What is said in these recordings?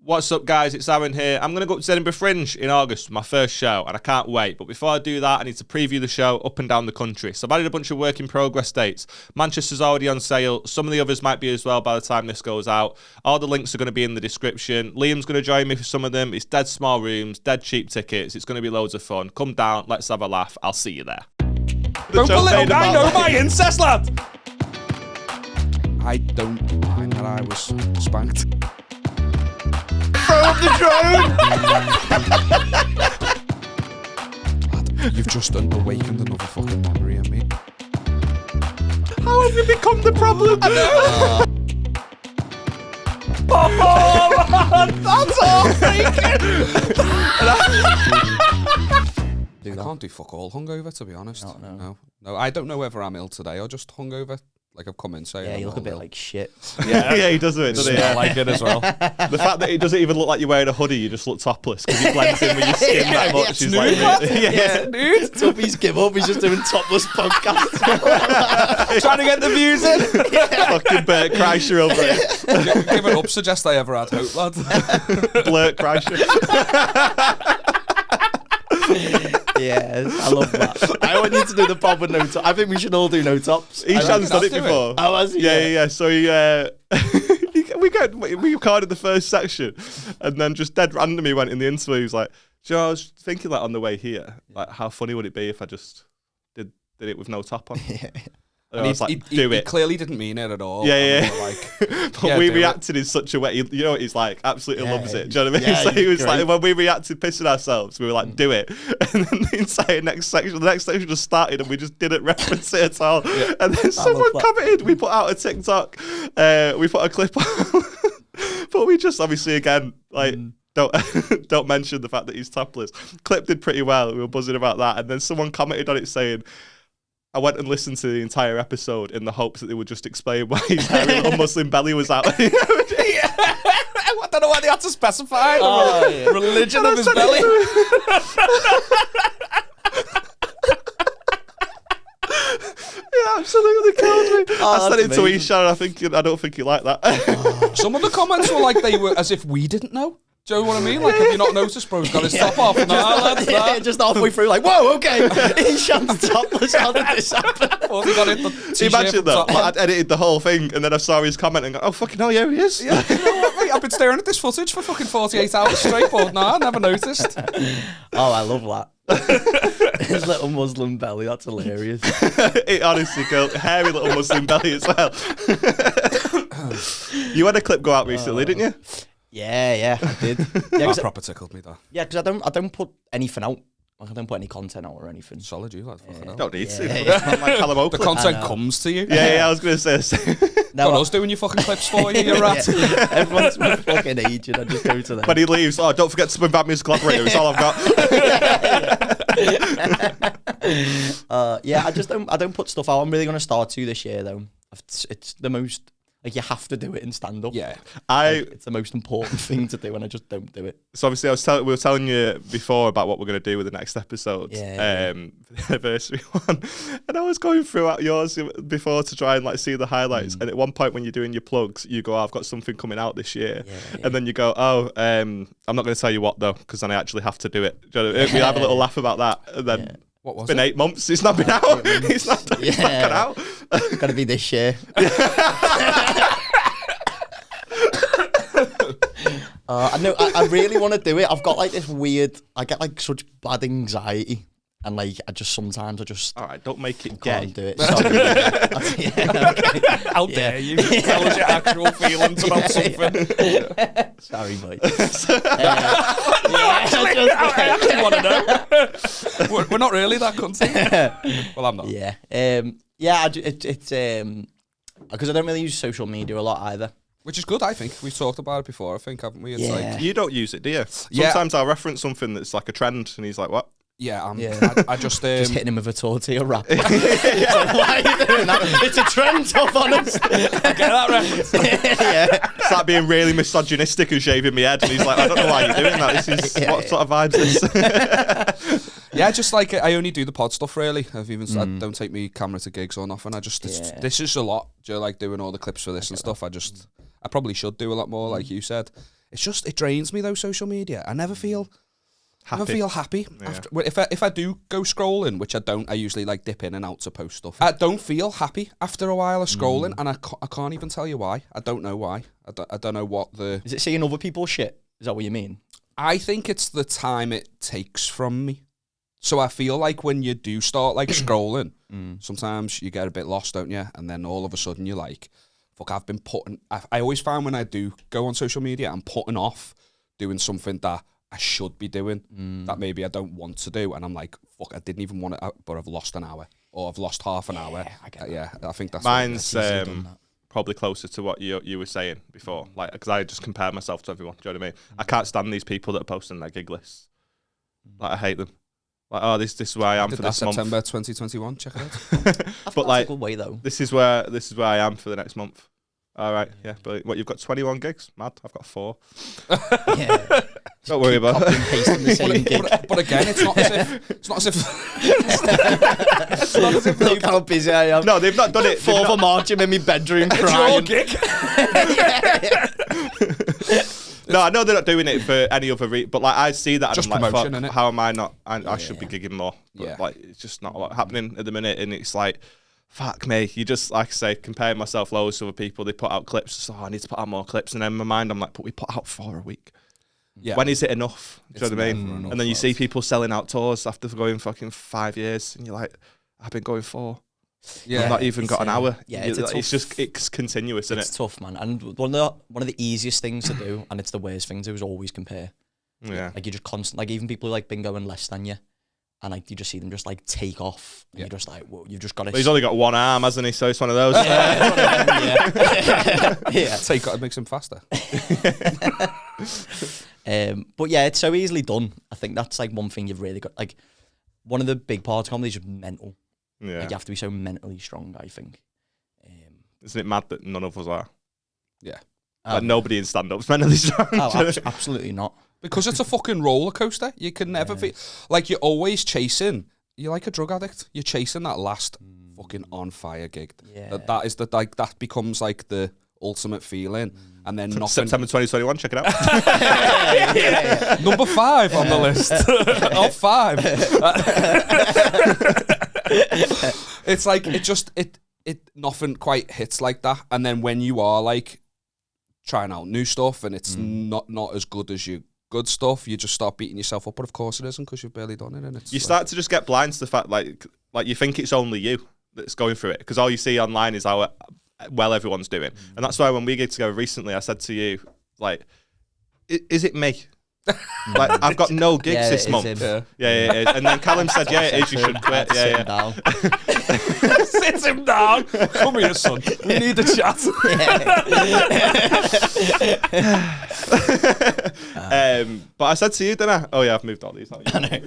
What's up, guys? It's Aaron here. I'm going to go up to Edinburgh Fringe in August, my first show, and I can't wait. But before I do that, I need to preview the show up and down the country. So I've added a bunch of work in progress dates. Manchester's already on sale. Some of the others might be as well by the time this goes out. All the links are going to be in the description. Liam's going to join me for some of them. It's dead small rooms, dead cheap tickets. It's going to be loads of fun. Come down, let's have a laugh. I'll see you there. Don't the little guy know my incest, lad? I don't mind that I was spanked. Throw up the drone! Lad, you've just awakened another fucking memory in me. How have you become the problem? I know. Oh, man, that's all I can't do fuck all hungover, to be honest. No. No, I don't know whether I'm ill today or just hungover. Like I've come in saying. Yeah, you look a bit like shit. Yeah, he does it, doesn't he? I like it as well. The fact that it doesn't even look like you're wearing a hoodie, you just look topless because he blends in with your skin that much. He's like, dude. Tuffy's give up. He's just doing topless podcasts. Trying to get the views in. Fucking Bert Kreischer over it. Giving up suggests I ever had hope, lad. Blurt Kreischer. Yes, I love that. I want you to do the pod with no top. I think we should all do no tops. Ishan's done it before. Oh, has he? Yeah. So he, we recorded the first section, and then just dead randomly went in the interview. He was like, "Do you know, I was thinking like on the way here, like how funny would it be if I just did it with no top on?" And I was like, do it. He clearly didn't mean it at all. Yeah. But we reacted it. in such a way. You know, he's like, absolutely loves it. Do you know what I mean? Yeah, So he was great. like, when we reacted pissing ourselves, we were like, do it. And then the entire next section just started and we just didn't reference it at all. Yeah. And then someone commented, we put out a TikTok, we put a clip on. But we just obviously, again, like, don't mention the fact that he's topless. Clip did pretty well. We were buzzing about that. And then someone commented on it saying, I went and listened to the entire episode in the hopes that they would just explain why his hairy little Muslim belly was out. I don't know why they had to specify the religion of his belly. Yeah, absolutely killed me. I sent it to amazing. Ishan and I don't think he liked that. Some of the comments were like they were as if we didn't know. Do you know what I mean? Like, have you not noticed bro's got his top off? Just halfway through, like, whoa, okay. Ishan's topless. How did this happen? Imagine that. I'd edited the whole thing and then I saw his comment and go, oh, fucking hell, yeah, he is. Yeah, you know what, mate? I've been staring at this footage for fucking 48 hours straight, but I never noticed. Oh, I love that. His little Muslim belly, that's hilarious. It honestly killed. Hairy little Muslim belly as well. You had a clip go out recently, didn't you? Yeah, I did. That proper tickled me, though. Yeah, because I don't put anything out. Like, I don't put any content out or anything. Solid, you lad. Fucking hell. Don't need to. Yeah. Like Callum Oakley. The content comes to you. Yeah, I was going to say. Got us doing your fucking clips for you, you rat. Everyone's my fucking agent. I just go to them. When he leaves, don't forget to bring back music collaborator. It's all I've got. I don't put stuff out. I'm really going to start to this year, though. It's the most... Like, you have to do it in stand-up. Yeah. It's the most important thing to do, and I just don't do it. So obviously, we were telling you before about what we're going to do with the next episode, for the anniversary one. And I was going through yours before to try and like see the highlights. And at one point, when you're doing your plugs, you go, "Oh, I've got something coming out this year," and then you go, "Oh, I'm not going to tell you what though, because then I actually have to do it." Do you know, we have a little laugh about that, and then. Yeah. What was it's been 8 months. It's not been out. It's not gone out. It's got to be this year. I really want to do it. I've got like this weird. I get like such bad anxiety, and like sometimes I just. All right, don't make it gay. Can't do it. Sorry. How dare you tell us your actual feelings about something? Sorry, mate. I actually want to know. We're not really that concerned. Well, I'm not. Yeah. It's because I don't really use social media a lot either. Which is good, I think. We've talked about it before, I think, haven't we? It's like, you don't use it, do you? Sometimes I'll reference something that's like a trend, and he's like, what? Yeah, I just... just hitting him with a tortilla wrap. Like, why are you doing that? It's a trend, to be honest. I get that reference. It's like being really misogynistic and shaving my head, and he's like, I don't know why you're doing that. This is what sort of vibes this? Yeah, just like I only do the pod stuff really. I don't take me camera to gigs or nothing. This is a lot. Do you like doing all the clips for this and stuff? I probably should do a lot more, like you said. it drains me though. Social media, I never feel happy after. If I do go scrolling, which I don't, I usually like dip in and out to post stuff. I don't feel happy after a while of scrolling, and I can't even tell you why. I don't know why. I don't know what the. Is it seeing other people's shit? Is that what you mean? I think it's the time it takes from me. So I feel like when you do start like scrolling, sometimes you get a bit lost, don't you? And then all of a sudden you're like, fuck, I've been I always find when I do go on social media, I'm putting off doing something that I should be doing, that maybe I don't want to do. And I'm like, fuck, I didn't even want it, but I've lost an hour, or I've lost half an hour. I think that's... Mine's probably closer to what you were saying before, like, because I just compare myself to everyone. Do you know what I mean? I can't stand these people that are posting their gig lists. Like, I hate them. Like, oh, this is where I am for this month. September 2021. Check it out. But like, a good way though. This is where I am for the next month. All right, yeah. But what, you've got 21 gigs? Mad. I've got 4. Yeah. Don't worry about it. The same gig. But again, it's not as if Look how busy I am. No, they've not done it. 4th of March, I'm in my bedroom crying. It's your gig. No, I know they're not doing it for any other reason, but like I see that just and I'm like, promotion, fuck, how am I not? I should be gigging more. But like, it's just not a lot happening at the minute, and it's like, fuck me. You just, like I say, comparing myself loads to other people. They put out clips, so I need to put out more clips, and then in my mind I'm like, but we put out 4 a week. Yeah. When is it enough? Do you know what I mean? And then you see people selling out tours after going fucking 5 years, and you're like, I've been going 4. Yeah, I've not even got an hour. Yeah, it's continuous, isn't it? It's tough, man. And one of the easiest things to do, and it's the worst thing to do, is always compare. Yeah, like you just like even people who like been going less than you, and like you just see them just like take off, and you're just like, well, you've just got to. But he's only got one arm, hasn't he? So it's one of those. Yeah, take it makes him faster. But yeah, it's so easily done. I think that's like one thing you've really got. Like one of the big parts of comedy is just mental. Yeah, like you have to be so mentally strong, I think. Isn't it mad that none of us are? Yeah. Like nobody in stand-up's mentally strong. Oh, absolutely not. Because it's a fucking roller coaster. You can never be... Like, you're always chasing... You're like a drug addict. You're chasing that last fucking on-fire gig. Yeah. That becomes like the ultimate feeling. And then nothing... September 2021, check it out. Yeah. Number 5 on the list. Of 5. It's like it nothing quite hits like that, and then when you are like trying out new stuff and it's not as good as your good stuff, you just start beating yourself up. But of course it isn't, because you've barely done it, and it's start to just get blind to the fact like you think it's only you that's going through it, because all you see online is how well everyone's doing. And that's why when we gigged together recently, I said to you, like, is it me? Like, I've got no gigs this month. Yeah, it is. And then Callum said, yeah, it is, you should quit. Yeah. Sit him down. Come here, son. We need to chat. But I said to you, didn't I? Oh yeah, I've moved all these. I know.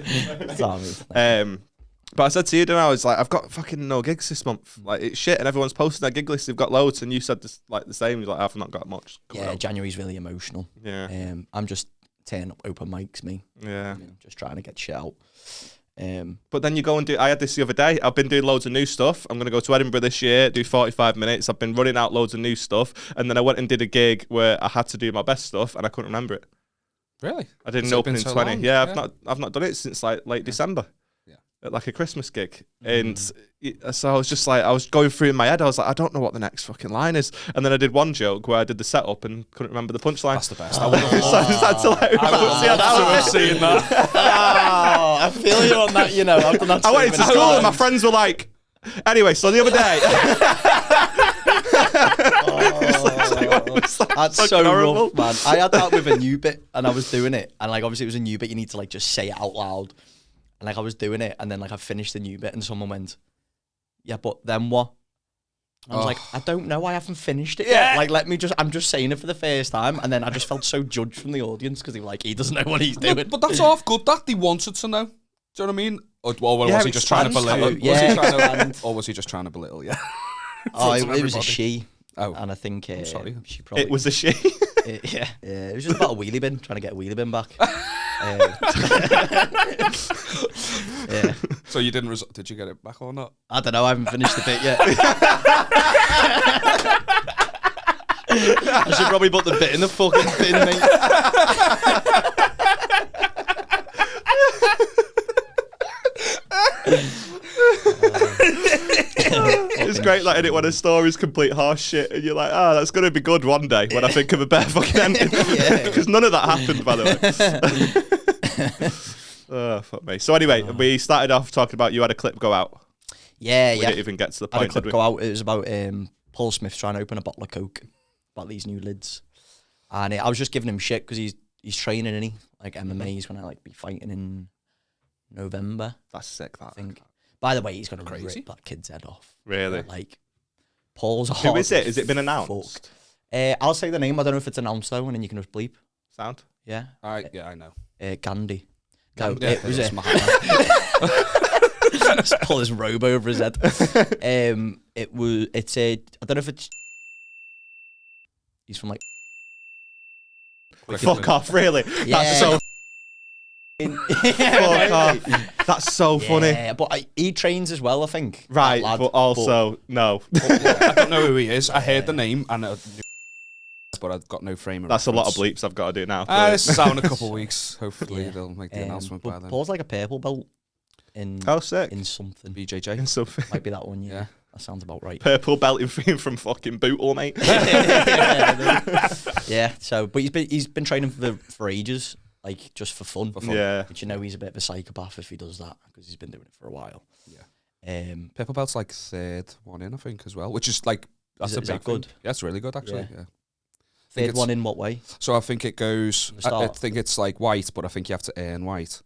But I said to you, didn't I was like, I've got fucking no gigs this month. Like, it's shit, and everyone's posting their gig list. They've got loads, and you said this, like the same. You're like, I've not got much. January's really emotional. Yeah. I'm just turning up open mics, me. Yeah. Just trying to get shit out. But then you go and do... I had this the other day. I've been doing loads of new stuff. I'm going to go to Edinburgh this year, do 45 minutes. I've been running out loads of new stuff. And then I went and did a gig where I had to do my best stuff, and I couldn't remember it. Really? I did an opening 20. Long? Yeah, I've not done it since like late December. At like a Christmas gig. And so I was just like, I was going through in my head, I was like, I don't know what the next fucking line is. And then I did one joke where I did the setup and couldn't remember the punchline. That's the best. That's hilarious. I've seen that. I feel you on that, you know. I've done that. I went to school and my friends were like, anyway, so the other day. That's so horrible. Rough, man. I had that with a new bit, and I was doing it, and like obviously it was a new bit, you need to like just say it out loud. And like I was doing it, and then like I finished the new bit, and someone went, "Yeah, but then what?" And I was like, "I don't know. I haven't finished it yet. Like, I'm just saying it for the first time." And then I just felt so judged from the audience, because they were like, "He doesn't know what he's doing." But that's half good. That they wanted to know. Do you know what I mean? Or was he just trying to belittle? Or was he just trying to belittle? Yeah. It was a she. Oh, and I think I'm sorry. She probably. It was a she. Yeah. It was just about a wheelie bin, trying to get a wheelie bin back. Yeah. So you didn't did you get it back or not? I don't know, I haven't finished the bit yet. I should probably put the bit in the fucking bin, mate. It's great, like, in it when a story's complete horse shit, and you're like, that's going to be good one day when I think of a better fucking ending. Because none of that happened, by the way. Oh, fuck me. So anyway, we started off talking about you had a clip go out. Yeah, we didn't even get to the point. I had a clip go out. It was about Paul Smith trying to open a bottle of Coke, about these new lids. And I was just giving him shit because he's training, isn't he? Like MMA, he's going to like be fighting in November. That's sick, that. I think. By the way, he's going to rip that kid's head off. Really? Like, Paul's Who is it? Has it been announced? I'll say the name. I don't know if it's announced though, and then you can just bleep. Sound? Yeah. Yeah, I know. Gandhi. No, it was it. Just pull his robe over his head. It's a. I don't know if it's. He's from like. Fuck off! Really? Yeah. That's so. Fuck off! That's so funny. Yeah, but he trains as well, I think. Right, lad, but also no. I don't know who he is. I heard the name and but I've got no frame of That's reference. A lot of bleeps I've got to do now. This is out in a couple of weeks. Hopefully they'll make the announcement by then. Paul's like a purple belt in sick. in something. BJJ. In something. Might be that one, yeah. That sounds about right. Purple belt in from fucking Bootle, mate. Yeah, so but he's been training for ages, like just for fun. Yeah. But you know he's a bit of a psychopath if he does that because he's been doing it for a while. Yeah. Purple belt's like third one in, I think, as well, which is like that's a big good. Yeah, it's really good actually. Yeah. Third one in what way? So I think it goes. I think it's like white, but I think you have to earn white,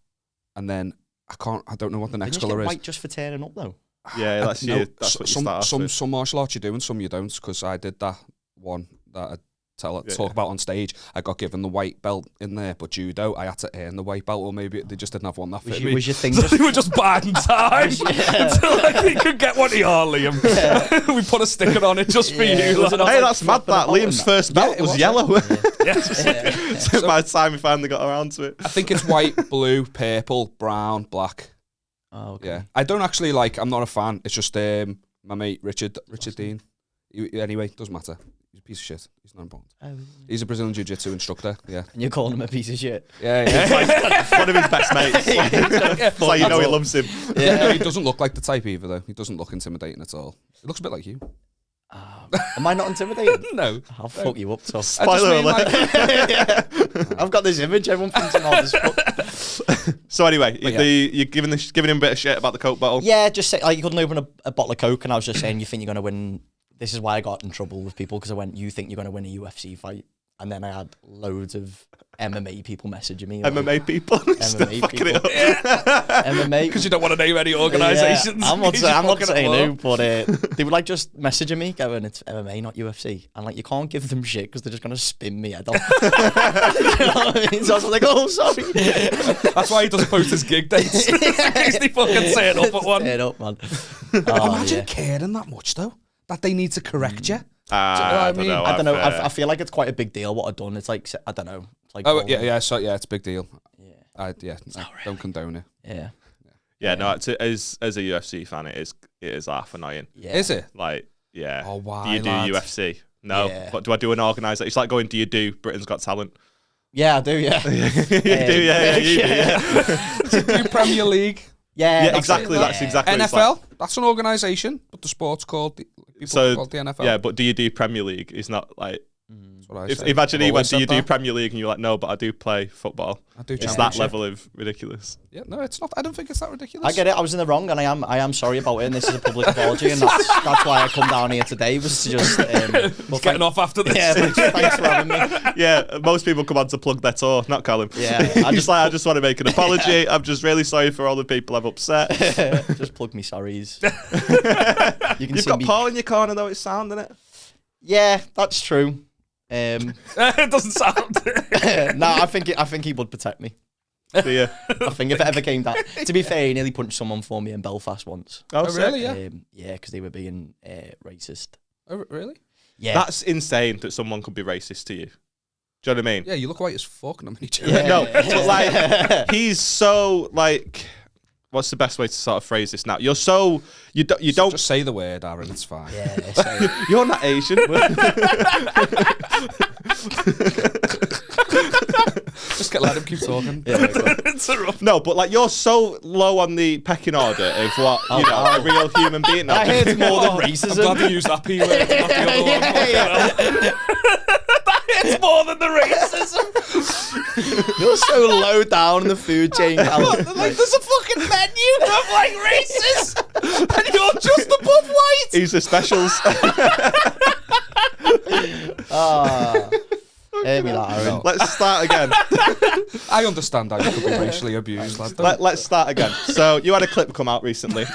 and then I don't know what the next colour is. White just for turning up though. Yeah, that's you. That's what you start off with. Some martial arts you do and some you don't, because I did that one that I talk about on stage. I got given the white belt in there, but judo I had to earn the white belt, or maybe they just didn't have one that fit me. Was your thing? So we were just biding time until like, we could get one of your Liam. Yeah. We put a sticker on it just for you. Like. Hey, that's mad. That Liam's first belt was yellow. So by the time we finally got around to it, I think it's white, blue, purple, brown, black. Oh, okay. Yeah, I don't actually like. I'm not a fan. It's just my mate Richard Dean. Anyway, doesn't matter. He's a piece of shit. He's not important. He's a Brazilian Jiu-Jitsu instructor. Yeah. And you're calling him a piece of shit. Yeah. It's like one of his best mates. It's like you know he loves him. Yeah. No, he doesn't look like the type either, though. He doesn't look intimidating at all. He looks a bit like you. Am I not intimidating? No. I'll fuck you up, so. Spoiler alert. I've got this image. Everyone thinks I'm all this fuck. So anyway, you're giving him a bit of shit about the Coke bottle. Yeah, just say like you couldn't open a bottle of Coke, and I was just saying you think you're gonna win. This is why I got in trouble with people because I went, you think you're gonna win a UFC fight, and then I had loads of MMA people messaging me. Like, MMA people, MMA people, MMA because you don't want to name any organisations. Yeah, I'm not saying who, but they were like just messaging me, going, "It's MMA, not UFC," and like you can't give them shit because they're just gonna spin me. I don't. You know what I mean? So I was like, "Oh, sorry." That's why he doesn't post his gig dates. In case they fucking say it up at one. Say it up, man. Imagine caring that much though that they need to correct you. I don't know. I feel like it's quite a big deal what I've done. It's like I don't know. It's like So it's a big deal. I don't condone it. Yeah. No. As a UFC fan, it is half annoying. Yeah. Is it? Like, yeah. Oh, why? Do you do UFC? No. Yeah. But do I do an organisation? It's like going, do you do Britain's Got Talent? Yeah, I do. Yeah. You do. Yeah. You do. Yeah. Do you do Premier League? Yeah. Exactly. That's exactly. NFL. That's an organisation, but the sport's called the NFL. Yeah, but do you do Premier League? It's not like. Imagine he went, do you do Premier League? And you're like, no, but I do play football. I do. It's that level of ridiculous. Yeah, no, it's not. I don't think it's that ridiculous. I get it. I was in the wrong, and I am sorry about it. And this is a public apology, and that's why I come down here today was to just getting off after this. Yeah, thanks for having me. Yeah, most people come on to plug their tour, not Callum. Yeah, I just want to make an apology. I'm just really sorry for all the people I've upset. Just plug me sorries. You've got Paul in your corner though. It's sound, isn't it? Yeah, that's true. It doesn't sound. No, I think he would protect me. Do you? I think if it ever came down. To be fair, he nearly punched someone for me in Belfast once. Oh really? Yeah. Yeah, because they were being racist. Oh really? Yeah. That's insane that someone could be racist to you. Do you know what I mean? Yeah, you look white as fuck. Yeah. No, but like he's so like what's the best way to sort of phrase this now? You're so you don't Just say the word, Aaron. It's fine. Yeah, say it. you're not Asian. Just let him keep talking. No, but like you're so low on the pecking order of what a real human being. I heard more than I'm racism. glad they used that P word, not the other one. It's more than the racism. You're so low down in the food chain, Callum. Like, there's a fucking menu of like races, and you're just above white. He's the specials. Hear me that, Aaron. Let's start again. I understand how you could be racially abused, lad. Let's start again. So you had a clip come out recently.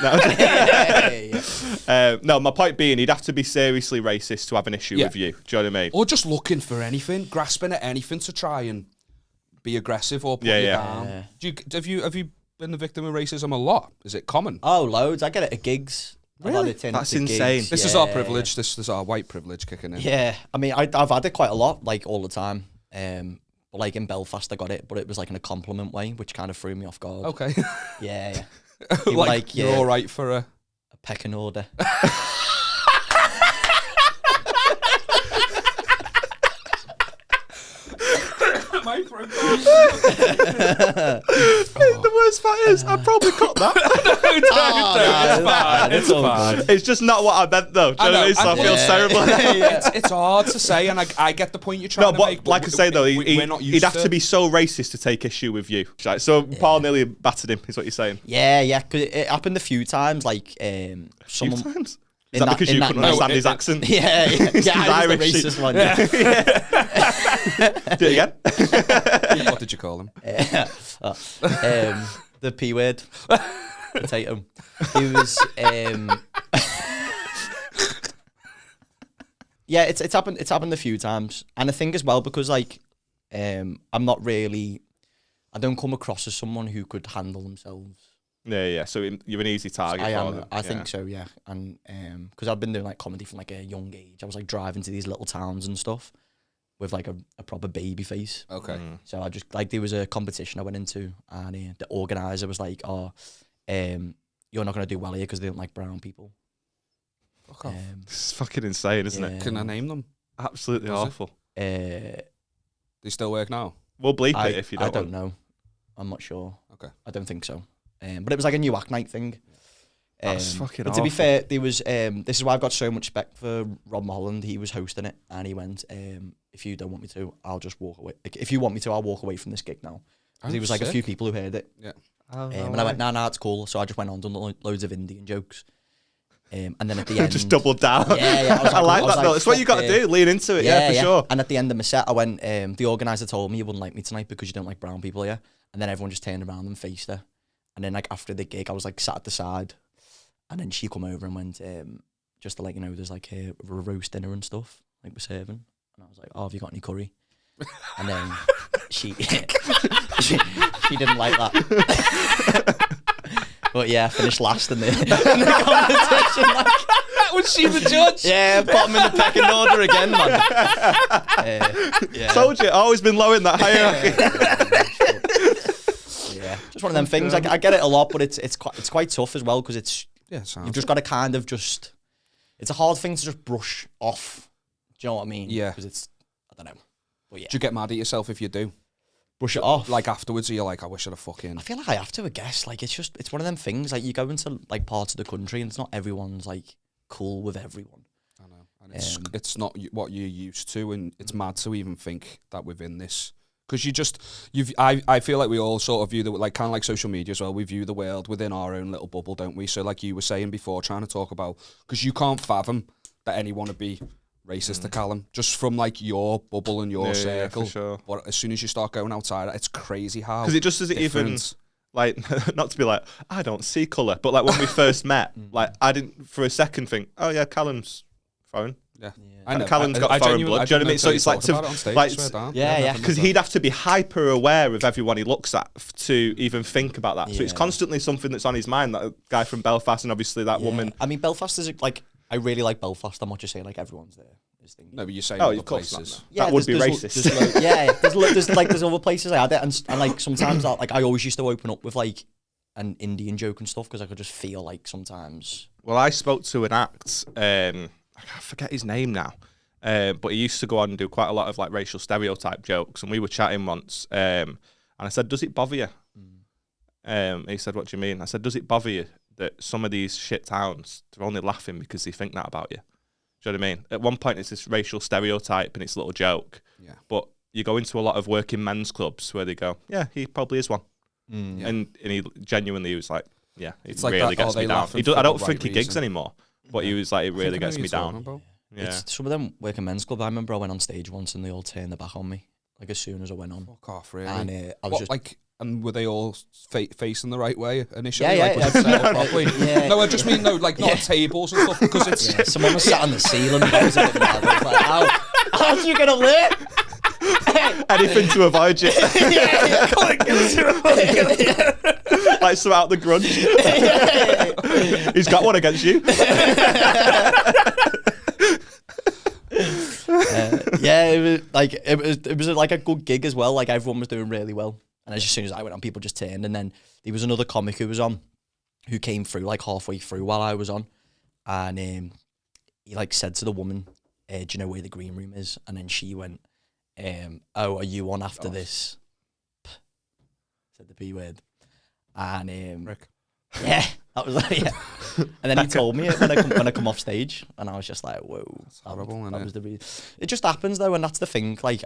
No, my point being, he'd have to be seriously racist to have an issue with you. Do you know what I mean? Or just looking for anything, grasping at anything to try and be aggressive or put you down. Have you been the victim of racism a lot? Is it common? Oh, loads. I get it at gigs. Really? That's insane. Gigs. This is our privilege. This is our white privilege kicking in. Yeah, I mean, I've had it quite a lot, like all the time. But like in Belfast, I got it, but it was like in a compliment way, which kind of threw me off guard. Okay. Yeah. Like you're all right for a pecking order. The worst part is, I probably cut that. It's fine. It's just not what I meant, though. Do you know what I mean? So I feel terrible. It's hard to say, and I get the point you're trying to make. But like I say, though, we're not used he'd have to be so racist to take issue with you. Right, so Paul nearly battered him, is what you're saying. Yeah, because it happened a few times. Like someone. Few times? Is that because you couldn't understand his accent? Yeah, He's I was Irish. the racist one. Do it again. What did you call him? The P word. Potato. He was. Yeah, it's happened. It's happened a few times, and I think as well because like, I'm not really. I don't come across as someone who could handle themselves. Yeah. So you're an easy target. I think so. Yeah, and because I've been doing like comedy from like a young age. I was like driving to these little towns and stuff with like a proper baby face. Okay. So I just like there was a competition I went into, and the organizer was like, "Oh, you're not gonna do well here because they don't like brown people." Fuck off. It's fucking insane, isn't it? Can I name them? Absolutely awful. They still work now? We'll bleep it if you don't. I don't know. I'm not sure. Okay. I don't think so. But it was like a new act night thing. That's fucking But awful. to be fair, there was this is why I've got so much respect for Rob Mulholland. He was hosting it, and he went, "If you don't want me to, I'll just walk away. Like, if you want me to, I'll walk away from this gig now." Because there was like a few people who heard it. Yeah. And I went, "Nah, it's cool." So I just went on, done loads of Indian jokes. And then at the end, just doubled down. Yeah. I like that though. It's what you got to do. Lean into it. Yeah, for sure. And at the end of my set, I went. The organizer told me you wouldn't like me tonight because you don't like brown people, yeah. And then everyone just turned around and faced her. And then like after the gig, I was like sat at the side, and then she come over and went, just to let you know, there's like a roast dinner and stuff like we're serving. And I was like, "Oh, have you got any curry?" And then she didn't like that. But yeah, I finished last in the competition. Like, Was she the judge? yeah, bottom in the pecking order again, man. Yeah. Told you, always been low in that hierarchy. Yeah, just one of them things. I get it a lot, but it's quite tough as well because you've just got to kind of just. It's a hard thing to just brush off. Do you know what I mean? Yeah. Because I don't know. But yeah. Do you get mad at yourself if you do? Brush it off. Like afterwards, you're like, I wish I'd have fucking. I feel like I have to, I guess. Like it's one of them things. Like you go into like parts of the country and it's not everyone's like cool with everyone. I know, and it's not what you're used to, and it's mad to even think that within this. Because I feel like we all sort of view the, like kind of like social media as well, we view the world within our own little bubble, don't we? So like you were saying before, trying to talk about, because you can't fathom that anyone would be racist to Callum, just from like your bubble and your circle. Yeah, for sure. But as soon as you start going outside, it's crazy how. Because it just doesn't even, like, not to be like, I don't see colour, but like when we first met, like I didn't for a second think, oh yeah, Callum's foreign. Yeah. I know. Callum's got foreign blood. Do you know what I mean? So it's like because he'd have to be hyper aware of everyone he looks at to even think about that. So it's constantly something that's on his mind. That guy from Belfast and obviously that woman. I mean, Belfast is like, I really like Belfast. I'm not just saying like everyone's there. No, but you're saying other of course places. Yeah, that would be racist. There's other places I had it, and like sometimes I always used to open up with like an Indian joke and stuff because I could just feel like sometimes. Well, I spoke to an act, I forget his name now, but he used to go on and do quite a lot of like racial stereotype jokes, and we were chatting once, and I said, does it bother you? He said, what do you mean? I said, does it bother you that some of these shit towns, they're only laughing because they think that about you? Do you know what I mean? At one point, it's this racial stereotype and it's a little joke, but you go into a lot of working men's clubs where they go, yeah, he probably is one. And he genuinely was like, yeah, it like really that, gets me down. I don't think he gigs anymore, but he was like, it really gets me down. Yeah. It's some of them working men's club. I remember I went on stage once and they all turned their back on me, like as soon as I went on. Fuck off, really? And I was just like, and were they all facing the right way initially? Yeah, like, was it set up properly? Yeah. No, I just mean like not tables and stuff because it's someone was sat on the ceiling. That was a bit mad. I was like, how did you get up there? Anything to avoid you. Like throughout the grunge. He's got one against you. It was like a good gig as well. Like everyone was doing really well, and as soon as I went on, people just turned. And then there was another comic who was on, who came through like halfway through while I was on, and he like said to the woman, "Do you know where the green room is?" And then she went, "Oh, are you on after this?" Said the P word, and Rick. Yeah, that was like, yeah. And then he told me it when I come off stage, and I was just like, "Whoa, that's horrible." That was the reason. It just happens though, and that's the thing. Like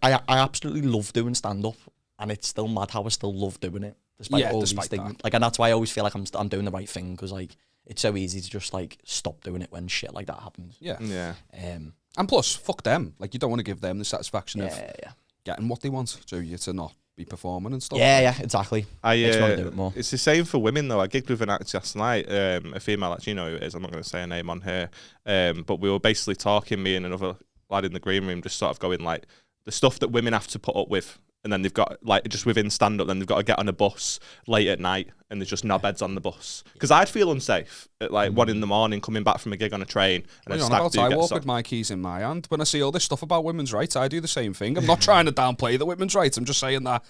I absolutely love doing stand up, and it's still mad how I still love doing it despite all these things. That. Like, and that's why I always feel like I'm doing the right thing because like it's so easy to just like stop doing it when shit like that happens. Yeah. And plus, fuck them. Like you don't want to give them the satisfaction of getting what they want, so you to not be performing and stuff. Yeah, exactly. Makes me want to do it more. It's the same for women though. I gigged with an act last night, a female act, you know who it is, I'm not going to say her name on here, but we were basically talking, me and another lad in the green room, just sort of going like, the stuff that women have to put up with, and then they've got, like, just within stand-up, then they've got to get on a bus late at night, and there's just knobheads on the bus. Because I'd feel unsafe at, like, 1 a.m, coming back from a gig on a train, and I walk with my keys in my hand. When I see all this stuff about women's rights, I do the same thing. I'm not trying to downplay the women's rights. I'm just saying that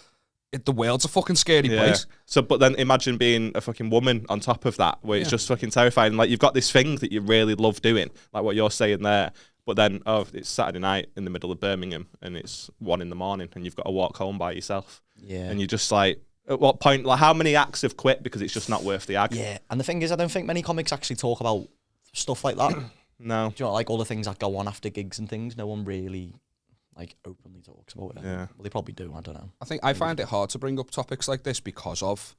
the world's a fucking scary place. So, but then imagine being a fucking woman on top of that, where it's just fucking terrifying. Like, you've got this thing that you really love doing, like what you're saying there, but then, it's Saturday night in the middle of Birmingham, and it's 1 a.m, and you've got to walk home by yourself. Yeah. And you're just like, at what point, like, how many acts have quit because it's just not worth the ag? Yeah, and the thing is, I don't think many comics actually talk about stuff like that. No. Do you know, like, all the things that go on after gigs and things, no one really, like, openly talks about it. Yeah. Well, they probably do, I don't know. I think I find it hard to bring up topics like this because of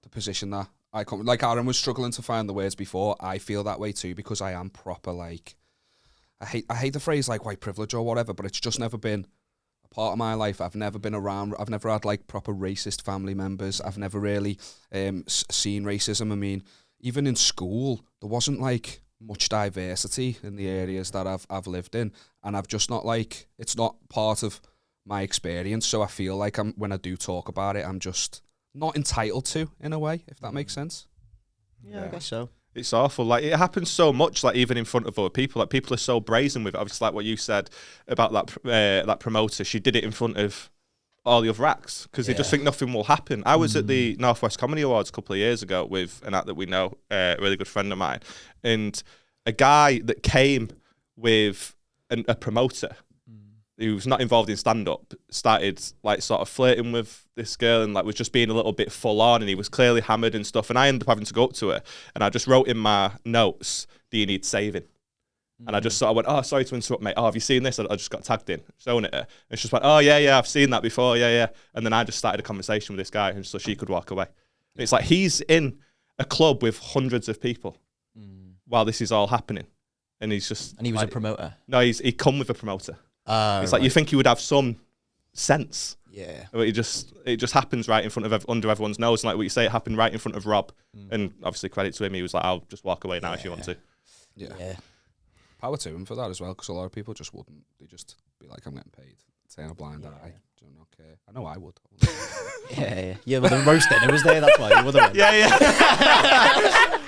the position that I come... Like, Aaron was struggling to find the words before. I feel that way too because I am proper, like... I hate the phrase like white privilege or whatever, but it's just never been a part of my life. I've never been around. I've never had like proper racist family members. I've never really seen racism. I mean, even in school, there wasn't like much diversity in the areas that I've lived in, and I've just not like, it's not part of my experience. So I feel like when I do talk about it, I'm just not entitled to, in a way, if that makes sense. Yeah, I guess so. It's awful. Like, it happens so much, like, even in front of other people. Like, people are so brazen with it. Obviously, like what you said about that promoter, she did it in front of all the other acts because they just think nothing will happen. I was at the Northwest Comedy Awards a couple of years ago with an act that we know, a really good friend of mine, and a guy that came with a promoter who's not involved in stand-up started like sort of flirting with this girl and like was just being a little bit full on, and he was clearly hammered and stuff, and I ended up having to go up to her and I just wrote in my notes, "Do you need saving?" And I just sort of went, "Oh, sorry to interrupt, mate. Oh, have you seen this?" I just got tagged in, showing it her. And she just went, "Oh, yeah, I've seen that before, yeah." And then I just started a conversation with this guy and so she could walk away. And it's like he's in a club with hundreds of people while this is all happening. And he's just... And he was like, a promoter? No, he come with a promoter. It's like you think he would have some sense. Yeah. But it just happens right in front of under everyone's nose. And like what you say, it happened right in front of Rob. And obviously credit to him, he was like, "I'll just walk away now if you want to." Yeah. Power to him for that as well, because a lot of people just wouldn't. They just be like, "I'm getting paid." Turn a blind eye. Do not care. I know I would. Yeah, but the roast dinner was there, that's why you would have went. Yeah.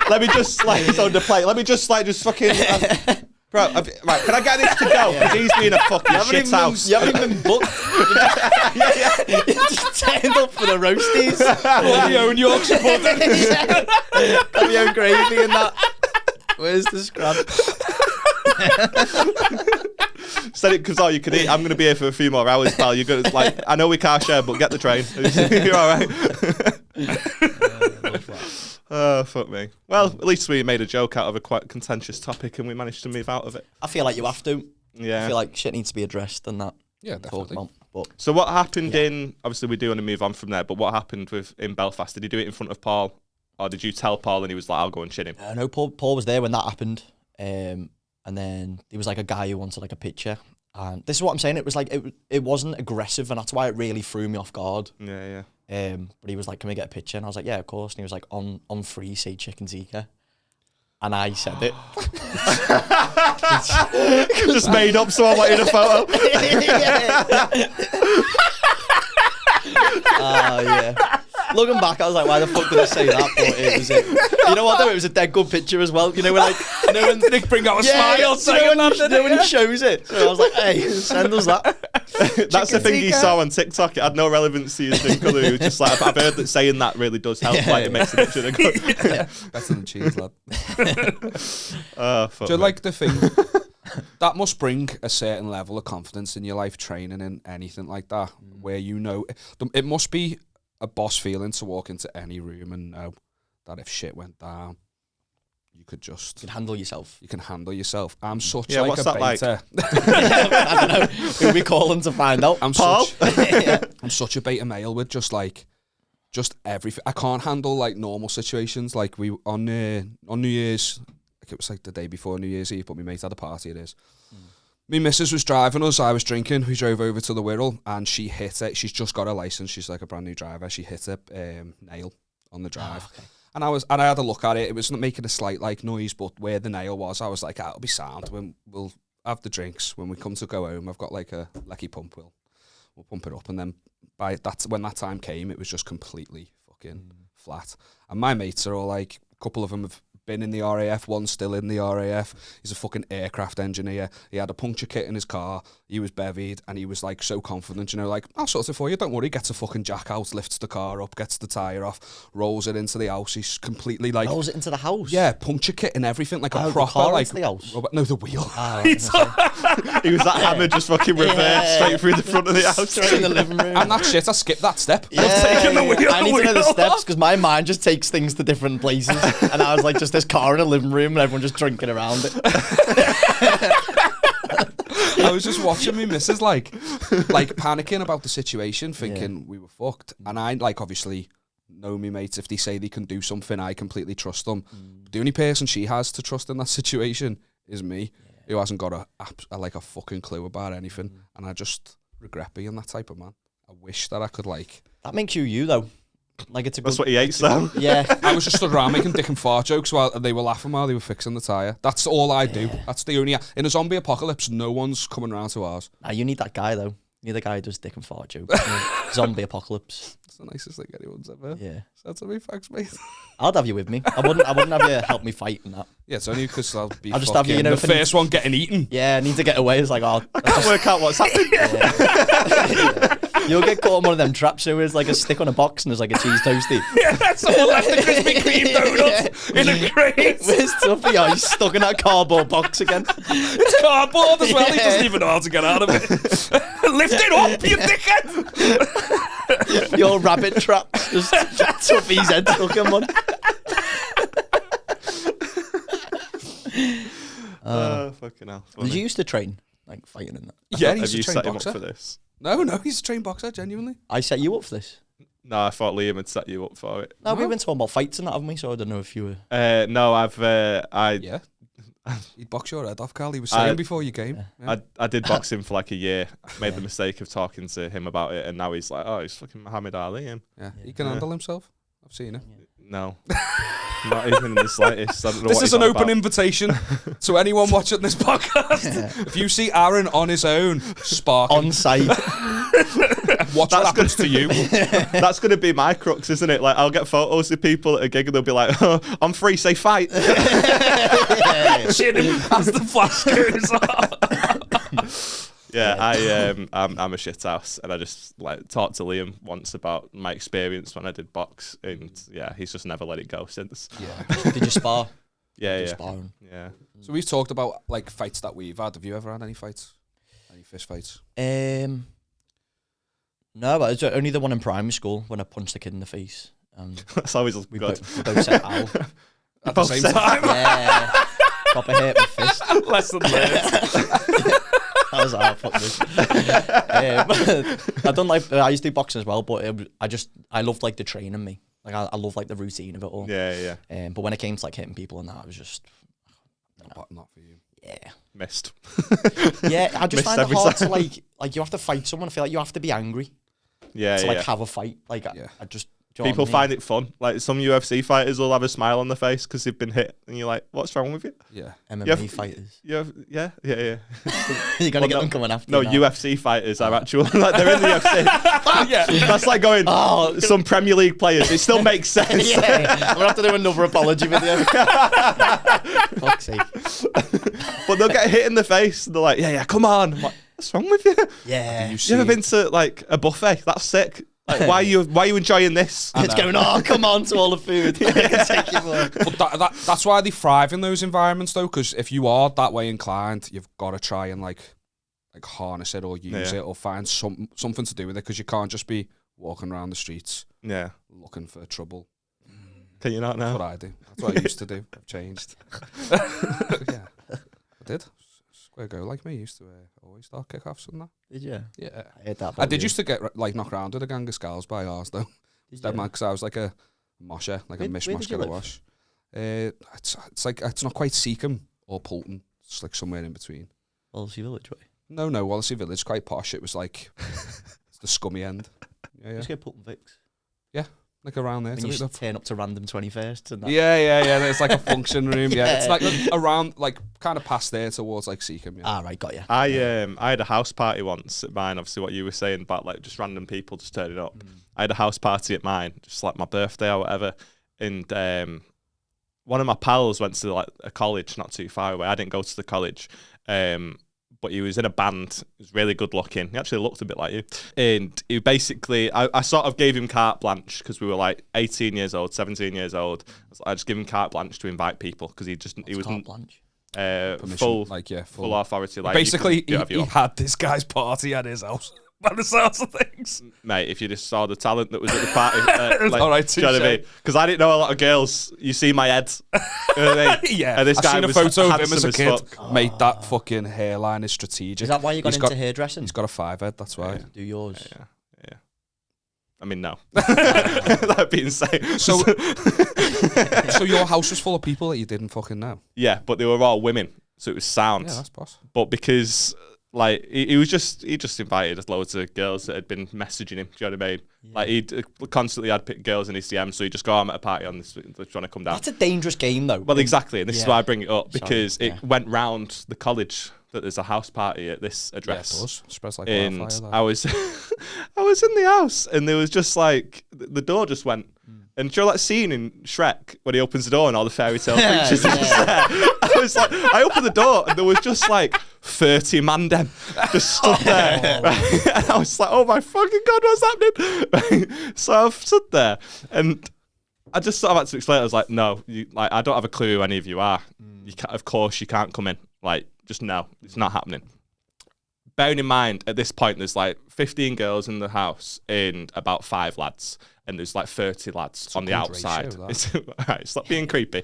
Let me just slide this on the plate. Let me just fucking... Bro, right, can I get this to go? Because he's being a fucking shit house. You haven't even booked. You just setting up for the roasties. Got your own Yorkshire pudding. Got your own gravy and that. Where's the scrap? Said it because all you could eat. I'm going to be here for a few more hours, pal. You're going to, like, I know we can't share, but get the train. You're all right. Oh, fuck me. Well, at least we made a joke out of a quite contentious topic and we managed to move out of it. I feel like you have to. Yeah. I feel like shit needs to be addressed and that. Yeah, definitely. But so what happened in, obviously we do want to move on from there, but what happened in Belfast? Did you do it in front of Paul? Or did you tell Paul and he was like, I'll go and chin him? no, Paul was there when that happened. And then there was like a guy who wanted like a picture. And this is what I'm saying. It was like, it wasn't aggressive, and that's why it really threw me off guard. Yeah. But he was like, can we get a picture? And I was like, yeah, of course. And he was like, on free, say chicken tikka. And I said it. Just made up so I wanted a photo. Yeah. Looking back, I was like, why the fuck did I say that? But it was it. You know what though? It was a dead good picture as well. You know when like, when did it bring out a smile? When he shows it. So I was like, hey, send us that. That's the thing he saw on TikTok. It had no relevance to his dingle. It was just like, I've heard that saying that really does help. Yeah. Like it makes the picture good. Better than cheese, lad. Oh, fuck Do you me. like the thing? That must bring a certain level of confidence in your life, training in anything like that, where you know it must be a boss feeling to walk into any room and know that if shit went down, you could just... You can handle yourself. You can handle yourself. I'm such Yeah, like what's a that like? beta. I don't know who we call him to find out. I'm Paul? I'm such a beta male with just everything. I can't handle like normal situations. Like we on New Year's, like it was like the day before New Year's Eve, but my mate had a party. It is. My missus was driving us, I was drinking, we drove over to the Wirral and she hit it. She's just got her licence, she's like a brand new driver. She hit a nail on the drive. Oh, okay. And I had a look at it, it was not making a slight like noise, but where the nail was, I was like, it'll be sound. When we'll have the drinks, when we come to go home, I've got like a lecky pump, we'll pump it up. And then when that time came, it was just completely fucking flat. And my mates are all like, a couple of them have been in the RAF, one's still in the RAF. He's a fucking aircraft engineer. He had a puncture kit in his car. He was bevied and he was like so confident, you know, like, I'll sort it for you, don't worry. Gets a fucking jack out, lifts the car up, gets the tyre off, rolls it into the house. He's completely like... Rolls it into the house? Yeah, puncture kit and everything, like a proper... the car like into the house? No, the wheel. He was that hammer just fucking reversed straight through the front of the house. Straight in the living room. And that shit, I skipped that step. Yeah, I'm taking the wheel. I need to know the steps because my mind just takes things to different places. And I was like, just this car in a living room and everyone just drinking around it. I was just watching me missus like panicking about the situation, thinking we were fucked. And I like obviously know me mates. If they say they can do something, I completely trust them. The only person she has to trust in that situation is me, who hasn't got a fucking clue about anything. And I just regret being that type of man. I wish that I could like... That makes you though. Like it's a That's good, what he hates, though. yeah. I was just stood around making dick and fart jokes while they were laughing while they were fixing the tyre. That's all I do. That's the only... In a zombie apocalypse, no one's coming around to ours. Nah, you need that guy though. You need the guy who does dick and fart jokes. Zombie apocalypse. It's the nicest thing anyone's ever said to me. Thanks, mate. I'd have you with me. I wouldn't have you help me fight in that. Yeah, it's only because I'll be I'll just have you, the first one getting eaten. Yeah, I need to get away. It's like, oh, I can't work out what's happening. You'll get caught in one of them traps. So there's like a stick on a box and there's like a cheese toasty. Yeah, that's all left the Krispy Kreme donuts in a crate. Where's Tuffy? Oh, he's stuck in that cardboard box again. It's cardboard as well. He doesn't even know how to get out of it. Lift it up, you dickhead. Your rabbit traps. Just Tuffy's head stuck in one. Fucking hell. Did you used to train like fighting in that? Yeah, Have he's you a trained set him boxer. up for this? No, he's a trained boxer, genuinely. I set you up for this. No, I thought Liam had set you up for it. No, we've been talking about fights and that, haven't we? So I don't know if you were. No, Yeah. He'd box your head off, Carl. He was saying before you came. Yeah. I did box him for like a year. Made the mistake of talking to him about it, and now he's like, oh, he's fucking Muhammad Ali. Yeah, he can handle himself. I've seen it. No, not even in the slightest. I don't know This what is he's an on open about. invitation to anyone watching this podcast. If you see Aaron on his own, sparking, On site. watch what happens to you. That's going to be my crux, isn't it? Like, I'll get photos of people at a gig and they'll be like, oh, I'm free, say fight. Shit him as the flash goes on. I'm a shit house, and I just like talked to Liam once about my experience when I did box, and he's just never let it go since. Yeah. Did you spar? Yeah. So we've talked about like fights that we've had. Have you ever had any fights? Any fist fights? No, but it's only the one in primary school when I punched the kid in the face. That's always We good. both said ow. At the same time? Yeah. Proper hit my fist. Lesson learned. I was like, fuck this. I used to do boxing as well, but I loved like the training me. Like I love like the routine of it all. Yeah. But when it came to like hitting people and that, I was just Not for you. yeah. Missed. Yeah, I just Missed find it every hard time. to like you have to fight someone. I feel like you have to be angry to have a fight. Like I just do you know People what I mean? find it fun. Like some UFC fighters will have a smile on their face because they've been hit, and you're like, "What's wrong with you?" Yeah. MMA fighters. Yeah. You're gonna get them coming after No, you now. UFC fighters are actual. Like they're in the UFC. Yeah. That's like going. Some Premier League players. It still makes sense. Yeah, I'm gonna have to do another apology video. Fuck's sake. But they'll get hit in the face, and they're like, "Yeah, come on." I'm like, what's wrong with you? Yeah. You You ever been to like a buffet? That's sick. Like, why are you enjoying this? It's going, come on to all the food. Take you more. But that's why they thrive in those environments, though, because if you are that way inclined, you've got to try and like harness it or use it or find something to do with it, because you can't just be walking around the streets looking for trouble. Can you not now? That's what I do. That's what I used to do. I've changed. Yeah, I did. Square go like me used to always start kick-offs and that. Did you? Yeah. I hate that. I did used to get like knocked around with a gang of scals by ours though. Dead man, because I was like a mosher, like a mishmash kind of wash. It's like it's not quite Seacombe or Poulton. It's like somewhere in between. Wallasey Village way. No, Wallasey Village, quite posh. It was like it's the scummy end. Yeah. Let's go Poulton Vicks. Like around there. And you just turn up to random 21st and that. Yeah. There's like a function room. Yeah, it's like around, like kind of past there towards like Seacombe. Yeah. Right, got you. I had a house party once at mine. Obviously, what you were saying about like just random people just turning up. I had a house party at mine, just like my birthday or whatever. And one of my pals went to like a college not too far away. I didn't go to the college. But he was in a band. He was really good looking. He actually looked a bit like you. And he basically, I sort of gave him carte blanche because we were like 18 years old, 17 years old. I just give him carte blanche to invite people because he was carte blanche. Full authority. Like basically, he had this guy's party at his house. By the sounds of things, mate, if you just saw the talent that was at the party, like, all right, do you know what I mean? Because I didn't know a lot of girls. You see my head, you know what I mean? Yeah. And this guy I've was seen a photo of him as a kid. fuck. Mate, that fucking hairline is strategic. Is that why you got into hairdressing? He's got a 5 head. That's why. Do yours? Yeah. I mean, no. That'd be insane. So your house was full of people that you didn't fucking know. Yeah, but they were all women, so it was sound. Yeah, that's possible. But because like he just invited loads of girls that had been messaging him. Do you know what I mean? Yeah. Like he constantly had picked girls in his DM, so he just go, I'm at a party on this, trying to come down. That's a dangerous game, though. Well, exactly, and this is why I bring it up because it went round the college that there's a house party at this address. Yeah, it does. Spreads like and wildfire, I was in the house, and there was just like the door just went. And do you know that scene in Shrek when he opens the door and all the fairy tale creatures are just there? I was like, I opened the door and there was just like 30 man them just stood there. Right? And I was like, oh my fucking God, what's happening? So I've stood there and I just sort of had to explain. I was like, no, I don't have a clue who any of you are. Of course you can't come in. Like, just no, it's not happening. Bearing in mind, at this point, there's like 15 girls in the house and about 5 lads. And there's like 30 lads on the outside. All right, stop being creepy.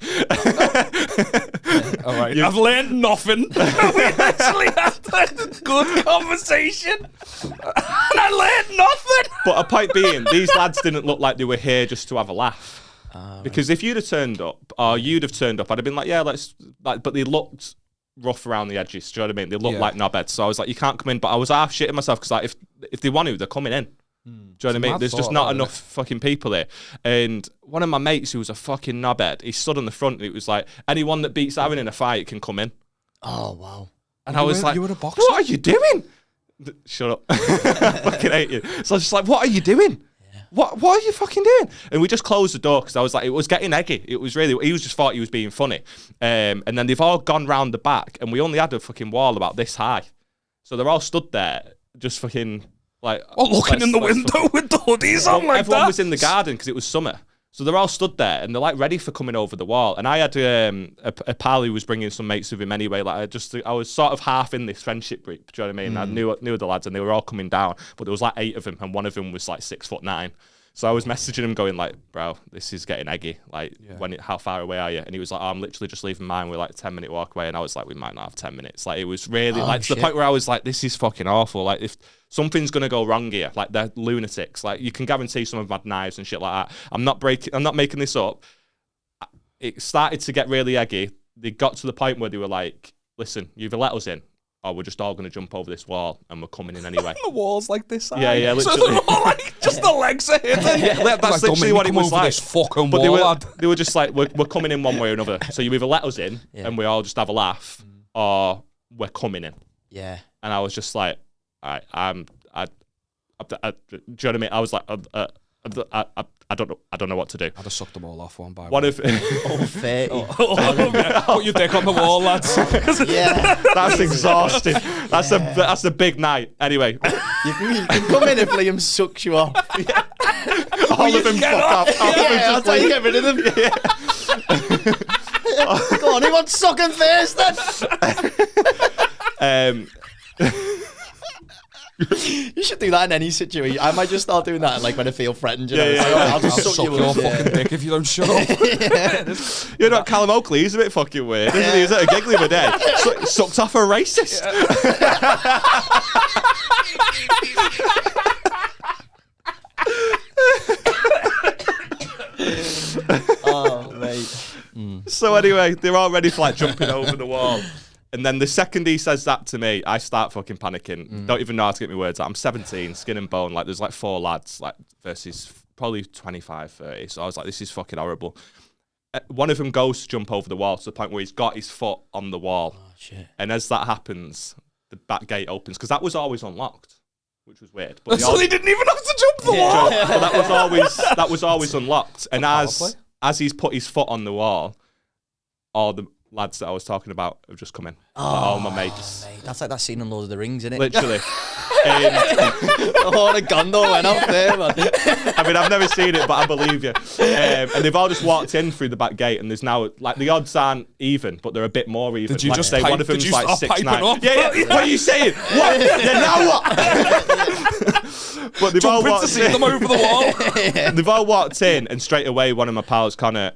All right, I've learned nothing. We actually had a good conversation. And I learned nothing. But a point being, these lads didn't look like they were here just to have a laugh. Because if you'd have turned up, or you'd have turned up, I'd have been like, yeah, let's. Like, but they looked rough around the edges. Do you know what I mean? They looked like knobheads. So I was like, you can't come in. But I was half shitting myself because like, if they want to, they're coming in. Do you know what I mean? There's just not enough fucking people here. And one of my mates who was a fucking knobhead, he stood on the front and it was like, anyone that beats Aaron in a fight can come in. Oh, wow. And I was like, you were a boxer? What are you doing? Shut up. I fucking hate you. So I was just like, what are you doing? Yeah. What are you fucking doing? And we just closed the door because I was like, it was getting eggy. It was really, he was just thought he was being funny. And then they've all gone round the back and we only had a fucking wall about this high. So they're all stood there, just fucking like. Oh, looking in the window with the hoodies on like everyone that. was in the garden because it was summer. So they're all stood there and they're like ready for coming over the wall. And I had a pal who was bringing some mates with him anyway. Like I was sort of half in this friendship group. Do you know what I mean? I knew the lads and they were all coming down, but there was like 8 of them and one of them was like 6'9". So I was messaging him going like, bro, this is getting eggy. Like, how far away are you? And he was like, oh, I'm literally just leaving mine. We're like a 10-minute walk away. And I was like, we might not have 10 minutes. Like, it was really to the point where I was like, this is fucking awful. Like, if something's going to go wrong here, like they're lunatics. Like, you can guarantee some of them had knives and shit like that. I'm not making this up. It started to get really eggy. They got to the point where they were like, listen, you either let us in, or we're just all going to jump over this wall and we're coming in anyway. The wall's like this. Yeah, literally. So they're all like, just the legs are hidden. Yeah, that's literally what it was like. This fucking but wall, they were just like, we're coming in one way or another. So you either let us in and we all just have a laugh, or we're coming in. Yeah. And I was just like, all right, do you know what I mean? I was like, I don't know what to do. I'd have sucked them all off one by one. one. 30. Put your dick on the wall, lads. Yeah. That's exhausting. That's a big night. Anyway. You can come in if Liam sucks you off. All of them fuck off. That's how you get rid of them. Go on, who wants sucking first then? You should do that in any situation. I might just start doing that like when I feel threatened. You know? Yeah. I'll just suck you your off. fucking dick if you don't shut up. You're not Callum Oakley. He's a bit fucking weird, isn't he? He was at a gig the other day. Sucked off a racist. Oh, mate. So anyway, they're all ready for like jumping over the wall. And then the second he says that to me, I start fucking panicking. Don't even know how to get my words out. I'm 17, skin and bone. Like, there's like 4 lads, like, versus probably 25, 30. So I was like, this is fucking horrible. One of them goes to jump over the wall to the point where he's got his foot on the wall. Oh, shit. And as that happens, the back gate opens, because that was always unlocked, which was weird. But So they didn't even have to jump the wall. But that was always unlocked. And as he's put his foot on the wall, all the lads that I was talking about have just come in. All my mates. Mate, that's like that scene in Lord of the Rings, isn't it? Literally. Oh, the Gondor went off there, man. I mean, I've never seen it, but I believe you. And they've all just walked in through the back gate, and there's now, like, the odds aren't even, but they're a bit more even. Did you like, just say pipe, one of them's did you like start 6'9". piping up? Yeah. What are you saying? What? Yeah, now what? But they've all Jumping to walked see them over the wall. They've all walked in, and straight away, one of my pals, Connor,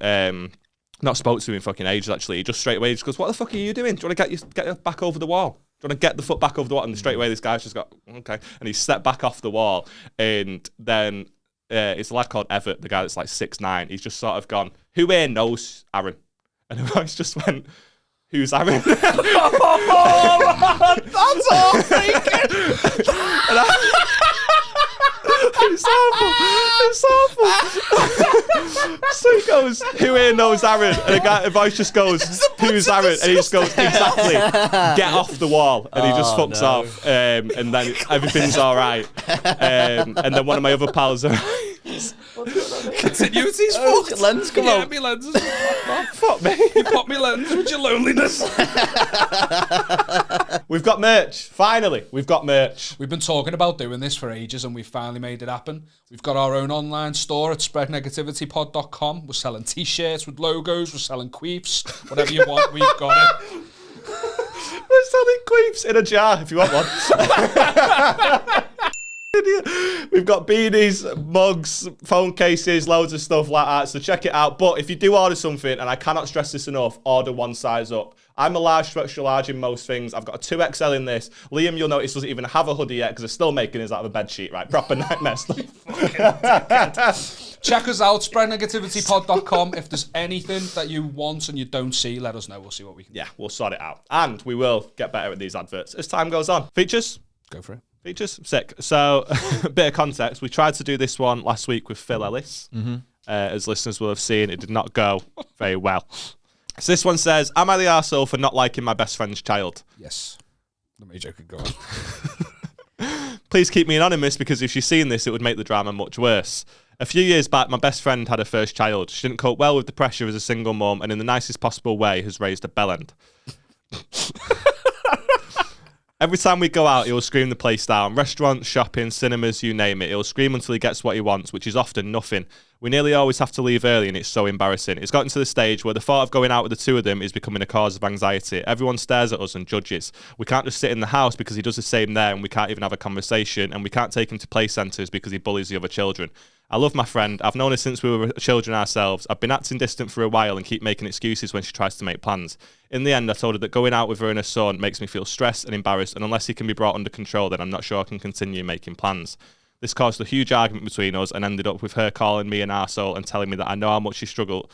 not spoke to him in fucking ages, actually. He just straight away just goes, what the fuck are you doing? Do you want to get your back over the wall? Do you want to get the foot back over the wall? And straight away, this guy's just got, okay. And he stepped back off the wall. And then it's a lad called Everett, the guy that's like 6'9". He's just sort of gone, who here knows Aaron? And the voice just went, who's Aaron? Oh, that's all thinking. It's awful. So he goes, who here knows Aaron? And a voice just goes, who's Aaron? And he just goes, exactly, get off the wall. And he just fucks off. And then everything's all right. And then one of my other pals arrives. Continuity's fucked. Lens come out. Yeah, my lens is Fuck me. You pop me lens with your loneliness. We've got merch. Finally, we've got merch. We've been talking about doing this for ages and we've finally made it happen. We've got our own online store at spreadnegativitypod.com. We're selling t-shirts with logos. We're selling queefs. Whatever you want, we've got it. We're selling queefs in a jar if you want one. We've got beanies, mugs, phone cases, loads of stuff like that, so check it out. But if you do order something, and I cannot stress this enough, order one size up. I'm a large to extra large in most things. I've got a 2XL in this. Liam, you'll notice, doesn't even have a hoodie yet because they're still making his out of a bed sheet, right? Proper nightmare stuff. Check us out, spreadnegativitypod.com. If there's anything that you want and you don't see, let us know. We'll see what we can do. Yeah, we'll sort it out. And we will get better at these adverts as time goes on. Features? Go for it. Features? Sick. So, a bit of context. We tried to do this one last week with Phil Ellis. As listeners will have seen, it did not go very well. So this one says, am I the arsehole for not liking my best friend's child? Yes. The major could go on. Please keep me anonymous because if she's seen this, it would make the drama much worse. A few years back, my best friend had her first child. She didn't cope well with the pressure as a single mum and in the nicest possible way has raised a bellend. Every time we go out, he'll scream the place down. Restaurants, shopping, cinemas, you name it. He'll scream until he gets what he wants, which is often nothing. We nearly always have to leave early, and it's so embarrassing. It's gotten to the stage where the thought of going out with the two of them is becoming a cause of anxiety. Everyone stares at us and judges. We can't just sit in the house because he does the same there, and we can't even have a conversation, and we can't take him to play centres because he bullies the other children. I love my friend. I've known her since we were children ourselves. I've been acting distant for a while and keep making excuses when she tries to make plans. In the end, I told her that going out with her and her son makes me feel stressed and embarrassed, and unless he can be brought under control, then I'm not sure I can continue making plans. This caused a huge argument between us and ended up with her calling me an arsehole and telling me that I know how much she struggles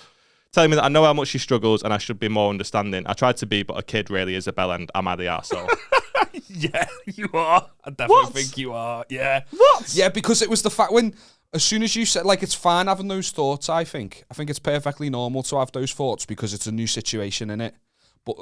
and I should be more understanding. I tried to be, but a kid really is a bellend. Am I the arsehole? Yeah, you are. I definitely think you are. Yeah. What? Yeah, because it was the fact when, as soon as you said, like, it's fine having those thoughts, I think. I think it's perfectly normal to have those thoughts because it's a new situation, innit? But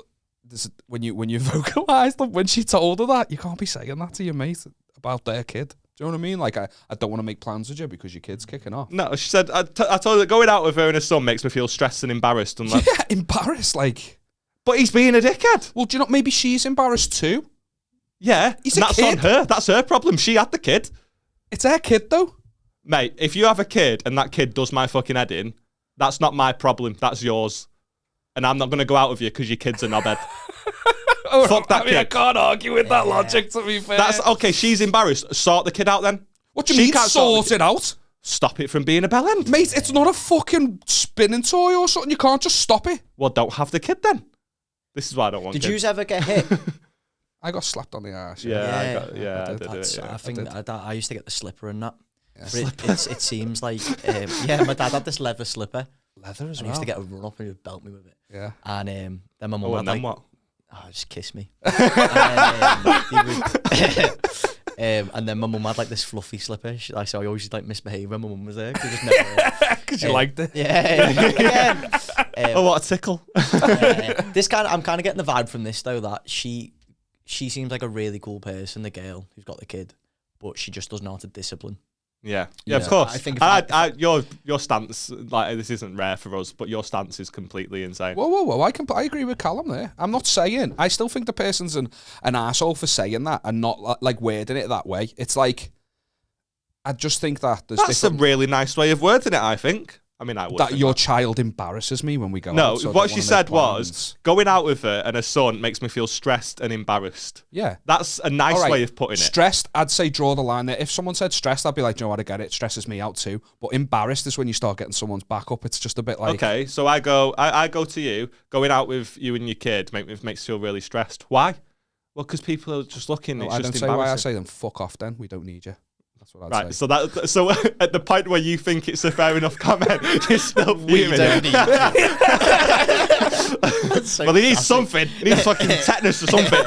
when you vocalise them, when she told her that, you can't be saying that to your mate about their kid. Do you know what I mean? Like, I don't want to make plans with you because your kid's kicking off. No, she said, I told her that going out with her and her son makes me feel stressed and embarrassed. And like, Yeah, embarrassed, like. But he's being a dickhead. Well, do you know, maybe she's embarrassed too. Yeah, He's and a that's kid. on her. That's her problem. She had the kid. It's her kid, though. Mate, if you have a kid and that kid does my fucking head in, that's not my problem. That's yours. And I'm not going to go out with you because your kid's a knobhead. Fuck that kid. I can't argue with that logic, to be fair. That's okay. She's embarrassed. Sort the kid out then. What do you mean, sort it out? Stop it from being a bellend. Mate, it's not a fucking spinning toy or something. You can't just stop it. Well, don't have the kid then. This is why I don't want Did kids. you ever get hit? I got slapped on the arse. Yeah, I I did it. I think I used to get the slipper and that. Yeah. But it seems like, my dad had this leather slipper. Leather as And well. he used to get a run up and he would belt me with it. Yeah. And then my mum Oh, had and then like, what? just kiss me. And then my mum had like this fluffy slipper. So I always used to like misbehave when my mum was there. Because you liked it. Yeah. Oh, what a tickle. I'm kind of getting the vibe from this though that she seems like a really cool person, the girl who's got the kid, but she just doesn't know how to discipline. Yeah, Yeah. of course. I think your stance, like, this isn't rare for us, but your stance is completely insane. Whoa. I agree with Callum there. I'm not saying. I still think the person's an arsehole for saying that and not like wording it that way. It's like, I just think that there's That's a really nice way of wording it, I think. I mean, I would. that your child embarrasses me when we go No, out. So I what don't she wanna said make was, plans. going out with her and her son makes me feel stressed and embarrassed. Yeah. That's a nice All right, way of putting it. Stressed, I'd say draw the line there. If someone said stressed, I'd be like, you know what, I get it. It stresses me out too. But embarrassed is when you start getting someone's back up. It's just a bit like... Okay, so I go to you, going out with you and your kid makes you feel really stressed. Why? Well, because people are just looking. No, It's I just don't say why. I embarrassing. say then fuck off then. We don't need you. That's what I'd Right, say. so at the point where you think it's a fair enough comment, you're still fuming. don't need Well, he needs something. He needs fucking tetanus or something.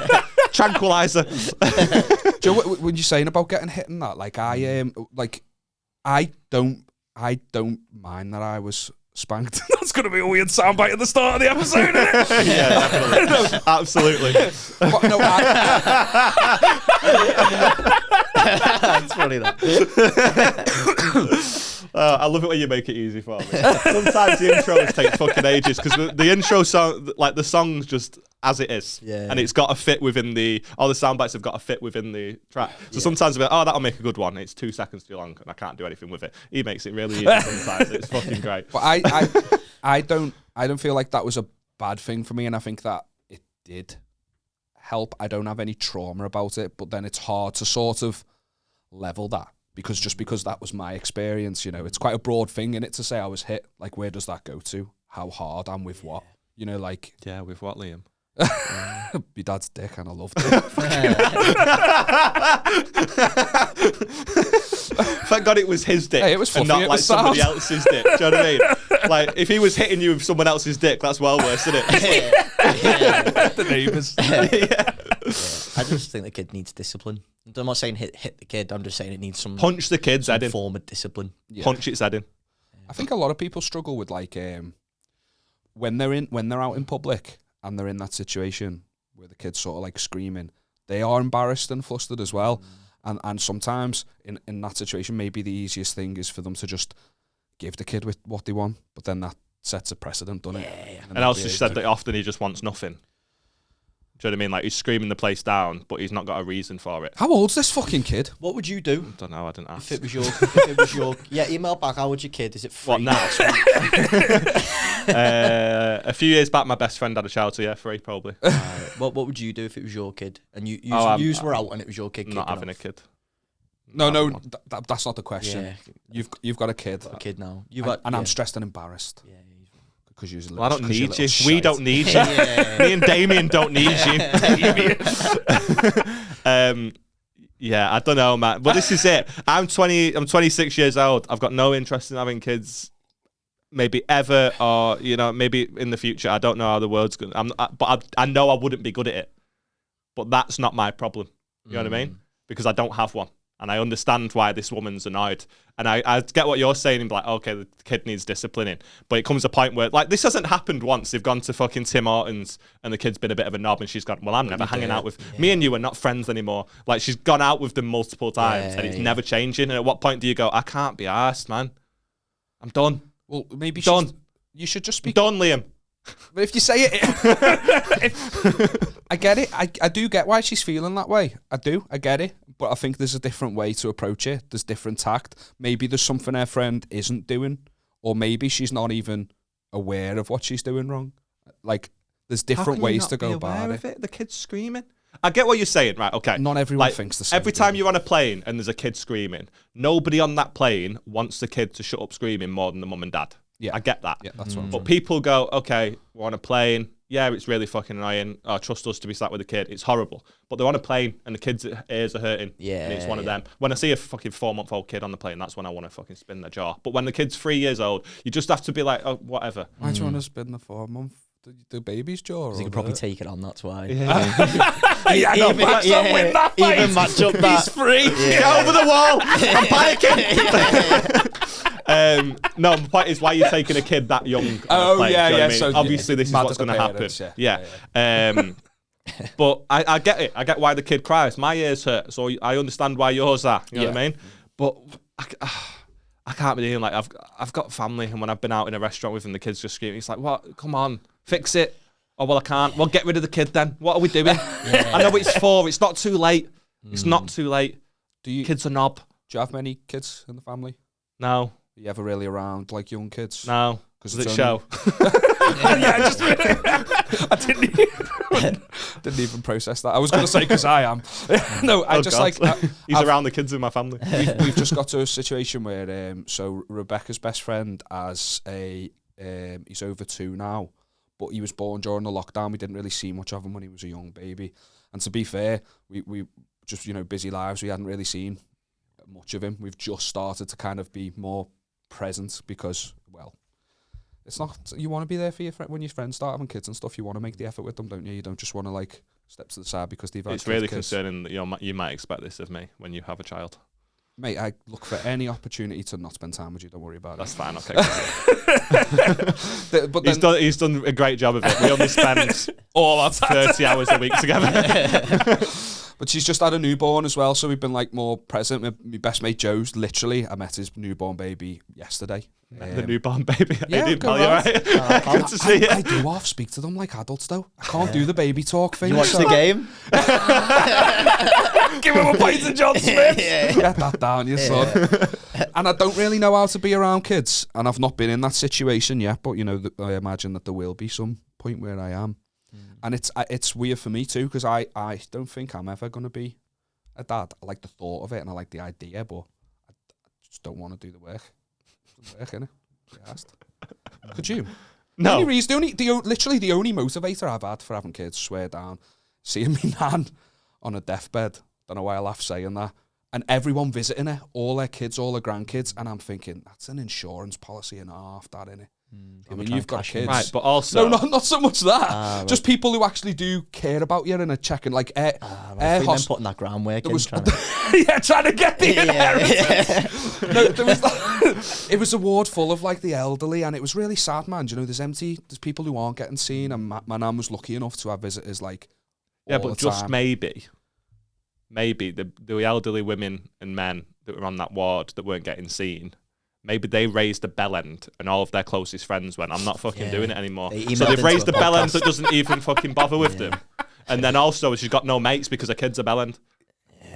Tranquilizer. Do you know when you're saying about getting hit and that? Like I don't mind that I was spanked. That's gonna be a weird soundbite at the start of the episode, isn't it? Yeah, definitely. Absolutely. But no, It's funny that. I love it when you make it easy for me. Sometimes the intros take fucking ages because the intro song, like the song's just as it is, Yeah. and it's got to fit within all the sound bites have got to fit within the track. So sometimes I'm like, oh, that'll make a good one. It's 2 seconds too long, and I can't do anything with it. He makes it really easy sometimes. It's fucking great. but I don't feel like that was a bad thing for me, and I think that it did help. I don't have any trauma about it, but then it's hard to sort of level that because that was my experience. You know, it's quite a broad thing in it to say I was hit. Like, where does that go to? How hard? And with what? You know, like Yeah, with what, Liam? my dad's dick, and I loved it. Thank God it was his dick, Hey, it was and fluffy not at like the somebody start. else's dick. Do you know what I mean? Like, if he was hitting you with someone else's dick, that's well worse, isn't it? The neighbours. I just think the kid needs discipline. I'm not saying hit the kid. I'm just saying it needs some Punch the kid's head in. form of discipline. Yeah. Punch its head in. I think a lot of people struggle with like when they're out in public and they're in that situation where the kid's sort of like screaming, they are embarrassed and flustered as well. And sometimes in that situation, maybe the easiest thing is for them to just give the kid with what they want, but then that sets a precedent, doesn't it? And also she said that often he just wants nothing. Do you know what I mean? Like, he's screaming the place down, but he's not got a reason for it. How old's this fucking kid? What would you do? I don't know, I didn't ask. If it was your yeah, email back, how old's your kid? Is it 3? What, now? A few years back, my best friend had a child, so yeah, 3 probably. What would you do if it was your kid? And you were out and it was your kid? Not having a kid. No, that's not the question. Yeah. You've got a kid. A kid now. I'm stressed and embarrassed. Yeah. Because you're I don't need you. We don't need you. Me and Damien don't need you. Yeah, I don't know, man. But this is it. I'm 26 years old. I've got no interest in having kids. Maybe ever, or maybe in the future. I don't know how the world's going. But I know I wouldn't be good at it. But that's not my problem. You know what I mean? Because I don't have one. And I understand why this woman's annoyed. And I get what you're saying, and be like, okay, the kid needs disciplining. But it comes a point where, like, this hasn't happened once. They've gone to fucking Tim Hortons, and the kid's been a bit of a knob, and she's gone, well, I'm never hanging out with... Me and you are not friends anymore. Like, she's gone out with them multiple times, and it's never changing. And at what point do you go, I can't be arsed, man. I'm done. Well, maybe you should just be... Done, Liam. But if you say it... I get it. I do get why she's feeling that way. I do. I get it. But I think there's a different way to approach it. There's different tact. Maybe there's something her friend isn't doing. Or maybe she's not even aware of what she's doing wrong. Like, there's different ways to go about it. The kid's screaming. I get what you're saying, right? Okay. Not everyone thinks the same. Every time you're on a plane and there's a kid screaming, nobody on that plane wants the kid to shut up screaming more than the mum and dad. Yeah. I get that. Yeah, that's what I'm But people go, okay, we're on a plane. Yeah, it's really fucking annoying. Oh, trust us to be sat with a kid. It's horrible. But they're on a plane and the kid's ears are hurting. Yeah. And it's one of them. When I see a fucking 4-month-old kid on the plane, that's when I want to fucking spin their jaw. But when the kid's 3 years old, you just have to be like, oh, whatever. Why do you want to spin the 4-month? The baby's jaw? He could probably take it on, that's why. Yeah, even match up that. He's free. Yeah. Get over the wall. I'm panicking. No, the point is, why are you taking a kid that young? Oh, plane, yeah, do you know yeah. what I mean? So obviously, this is what's going to happen. Yeah. But I get it. I get why the kid cries. My ears hurt, so I understand why yours are. You know what I mean? But I can't be doing like I've got family, and when I've been out in a restaurant with them, the kids just screaming. It's like, what? Come on, fix it. Oh, well, I can't. Well, get rid of the kid then. What are we doing? I know it's 4. It's not too late. It's not too late. Kids are knob. Do you have many kids in the family? No. Are you ever really around like young kids? No. Because it's show. Yeah, I didn't even process that. I was going to say because I am. No, I just God. like... He's around the kids in my family. We've just got to a situation where, so Rebecca's best friend has he's over 2 now, but he was born during the lockdown. We didn't really see much of him when he was a young baby. And to be fair, we just, busy lives, we hadn't really seen much of him. We've just started to kind of be more present because, well, it's not, you want to be there for your friend when your friends start having kids and stuff. You want to make the effort with them, don't you? You don't just want to like step to the side because they've had It's really kids. concerning that you might expect this of me when you have a child. Mate, I look for any opportunity to not spend time with you. Don't worry about That's it. fine, okay. But then, he's done a great job of it. We only spend all our 30 hours a week together. But she's just had a newborn as well, so we've been like more present. My best mate Joe's literally, I met his newborn baby yesterday. The newborn baby. Yeah, I didn't tell you, right? Good to see you. I do half speak to them like adults though. I can't do the baby talk thing. You watch the game? Give him a pint of John Smith. Get that down, you son. And I don't really know how to be around kids, and I've not been in that situation yet. But I imagine that there will be some point where I am, and it's weird for me too because I don't think I'm ever gonna be a dad. I like the thought of it and I like the idea, but I just don't want to do the work. Innit? Could you? No. The only reason, literally the only motivator I've had for having kids, swear down, seeing me nan on a deathbed. Don't know why I laugh saying that. And everyone visiting her, all their kids, all their grandkids, and I'm thinking that's an insurance policy and a half, that innit? I mean, you've got kids, right? But also, no, not so much that. Just people who actually do care about you and are checking, like air putting that groundwork in. Trying to get the inheritance. No, there was it was a ward full of like the elderly, and it was really sad, man. There's people who aren't getting seen, and my nan was lucky enough to have visitors like. Yeah, but just time. maybe the elderly women and men that were on that ward that weren't getting seen. Maybe they raised the bell end and all of their closest friends went, I'm not fucking doing it anymore. So they've raised the bell end that doesn't even fucking bother with them. And then also she's got no mates because her kids are bellend.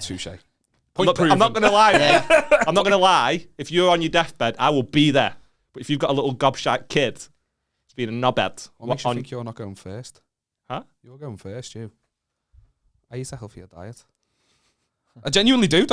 Touche. I'm not going to lie. Yeah. I'm not going to lie. If you're on your deathbed, I will be there. But if you've got a little gobshite kid, it's been a knobhead. What makes you think you're not going first? Huh? You're going first, you. I eat a healthier diet. I genuinely do.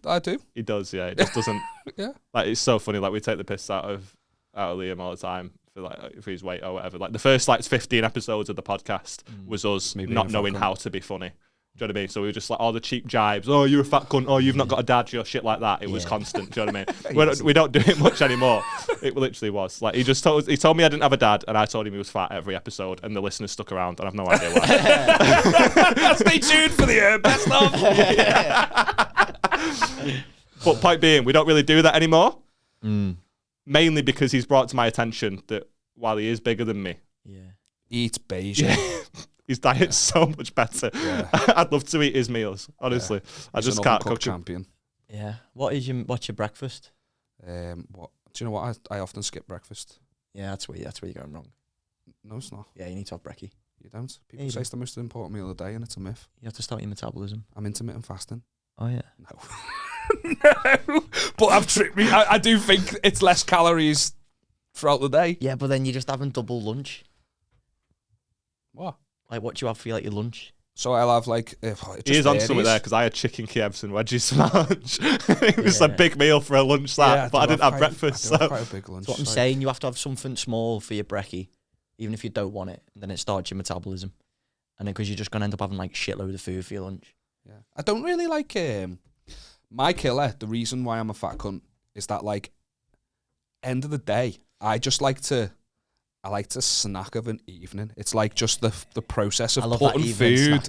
I do. He does, yeah. He just doesn't. Yeah. Like, it's so funny. Like, we take the piss out of Liam all the time for his weight or whatever. Like, the first 15 episodes of the podcast was us not knowing how to be funny. Do you know what I mean? So we were just like all the cheap jibes. Oh, you're a fat cunt. Oh, you've not got a dad. You're shit like that. It was constant. Do you know what I mean? We don't do it much anymore. It literally was. Like, he told me I didn't have a dad, and I told him he was fat every episode, and the listeners stuck around, and I've no idea why. Stay tuned for the best of. But point being, we don't really do that anymore. Mainly because he's brought to my attention that while he is bigger than me, eats Beijing. His diet's so much better. Yeah. I'd love to eat his meals. Honestly, I just can't cook champion. Yeah. What's your breakfast? What do you know? What I often skip breakfast. Yeah, that's where you're going wrong. No, it's not. Yeah, you need to have brekkie. You don't. People say it's the most important meal of the day, and it's a myth. You have to start your metabolism. I'm intermittent fasting. Oh yeah. No. No. But I've tricked me. I do think it's less calories throughout the day. Yeah, but then you're just having double lunch. What? Like, what do you have for like your lunch? So I'll have like... He is on something there because I had chicken Kievs and wedgies for lunch. It was a big meal for a lunch, but I didn't have breakfast. I do have quite a big lunch. That's what I'm saying. You have to have something small for your brekkie, even if you don't want it. Then it starts your metabolism. And then because you're just going to end up having like shitload of food for your lunch. Yeah. I don't really like... my killer, the reason why I'm a fat cunt, is that like, end of the day, I like to snack of an evening. It's like just the process of putting food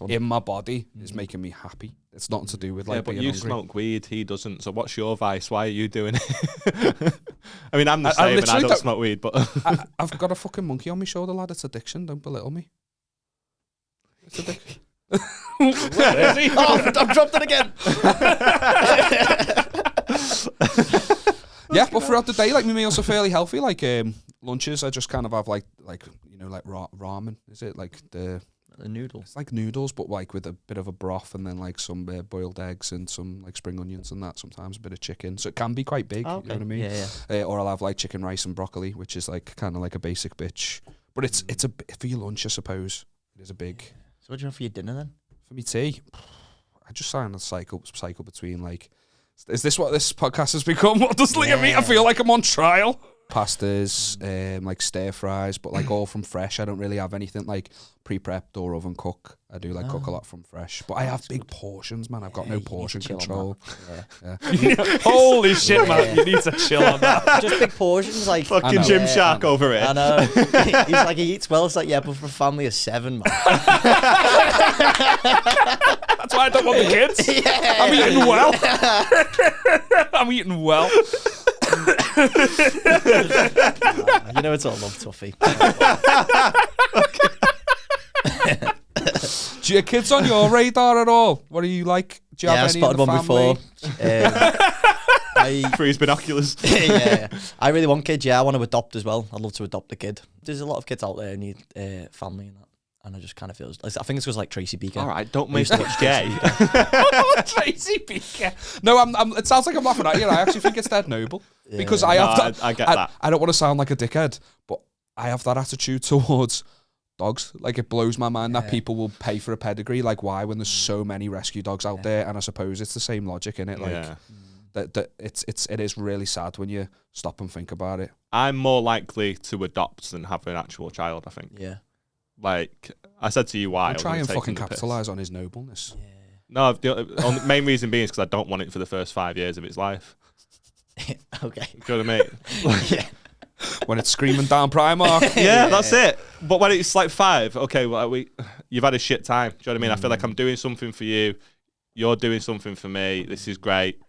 in my body is making me happy. It's nothing to do with like being but you hungry. smoke weed, he doesn't. So what's your vice? Why are you doing it? I mean, I'm the same and I don't smoke weed, but... I've got a fucking monkey on my shoulder, lad. It's addiction. Don't belittle me. It's addiction. Where is he? Oh, I've dropped it again. Yeah, but throughout the day, like my meals are fairly healthy. Like lunches, I just kind of have like ramen. Is it like the noodle? It's like noodles, but like with a bit of a broth and then like some boiled eggs and some like spring onions and that. Sometimes a bit of chicken, so it can be quite big. Okay. You know what I mean? Yeah. Or I'll have like chicken rice and broccoli, which is like kind of like a basic bitch. But it's a for your lunch, I suppose. It is a big. So what do you have for your dinner then? For me tea, I just sign a cycle between like. Is this what this podcast has become? What does Liam eat? I feel like I'm on trial. Pastas, like stir fries, but like all from fresh. I don't really have anything like pre-prepped or oven cook. I do like cook a lot from fresh, but I have big portions, man. I've got no portion control. Yeah. Holy shit, man! You need to chill on that. Just big portions, like fucking Gym Shark over it. I know. He's like, he eats well. It's like, yeah, but for a family of 7, man. That's why I don't want the kids. Yeah. I'm eating well. I'm eating well. You know it's all love, Tuffy. Do your kids on your radar at all? What are you like? Do you have any I spotted one before. Through his binoculars. Yeah, I really want kids. Yeah, I want to adopt as well. I'd love to adopt a kid. There's a lot of kids out there who need family and that. And I just kind of feel... I think it's because like Tracy Beaker. All right, don't make much gay. Tracy Beaker. No, it sounds like I'm laughing at you. I actually think it's dead noble. Yeah. Because I have I get that. I don't want to sound like a dickhead, but I have that attitude towards dogs. Like, it blows my mind that people will pay for a pedigree. Like, why, when there's so many rescue dogs out there? And I suppose it's the same logic in it. Like, that it is really sad when you stop and think about it. I'm more likely to adopt than have an actual child, I think. Yeah. Like, I said to you why. I'll try and fucking capitalise on his nobleness. Yeah. No, the main reason being is because I don't want it for the first 5 years of its life. Okay. Do you know what I mean? Yeah. When it's screaming down Primark. Yeah, that's it. But when it's like 5, okay, well, you've had a shit time. Do you know what I mean? I feel like I'm doing something for you. You're doing something for me. This is great.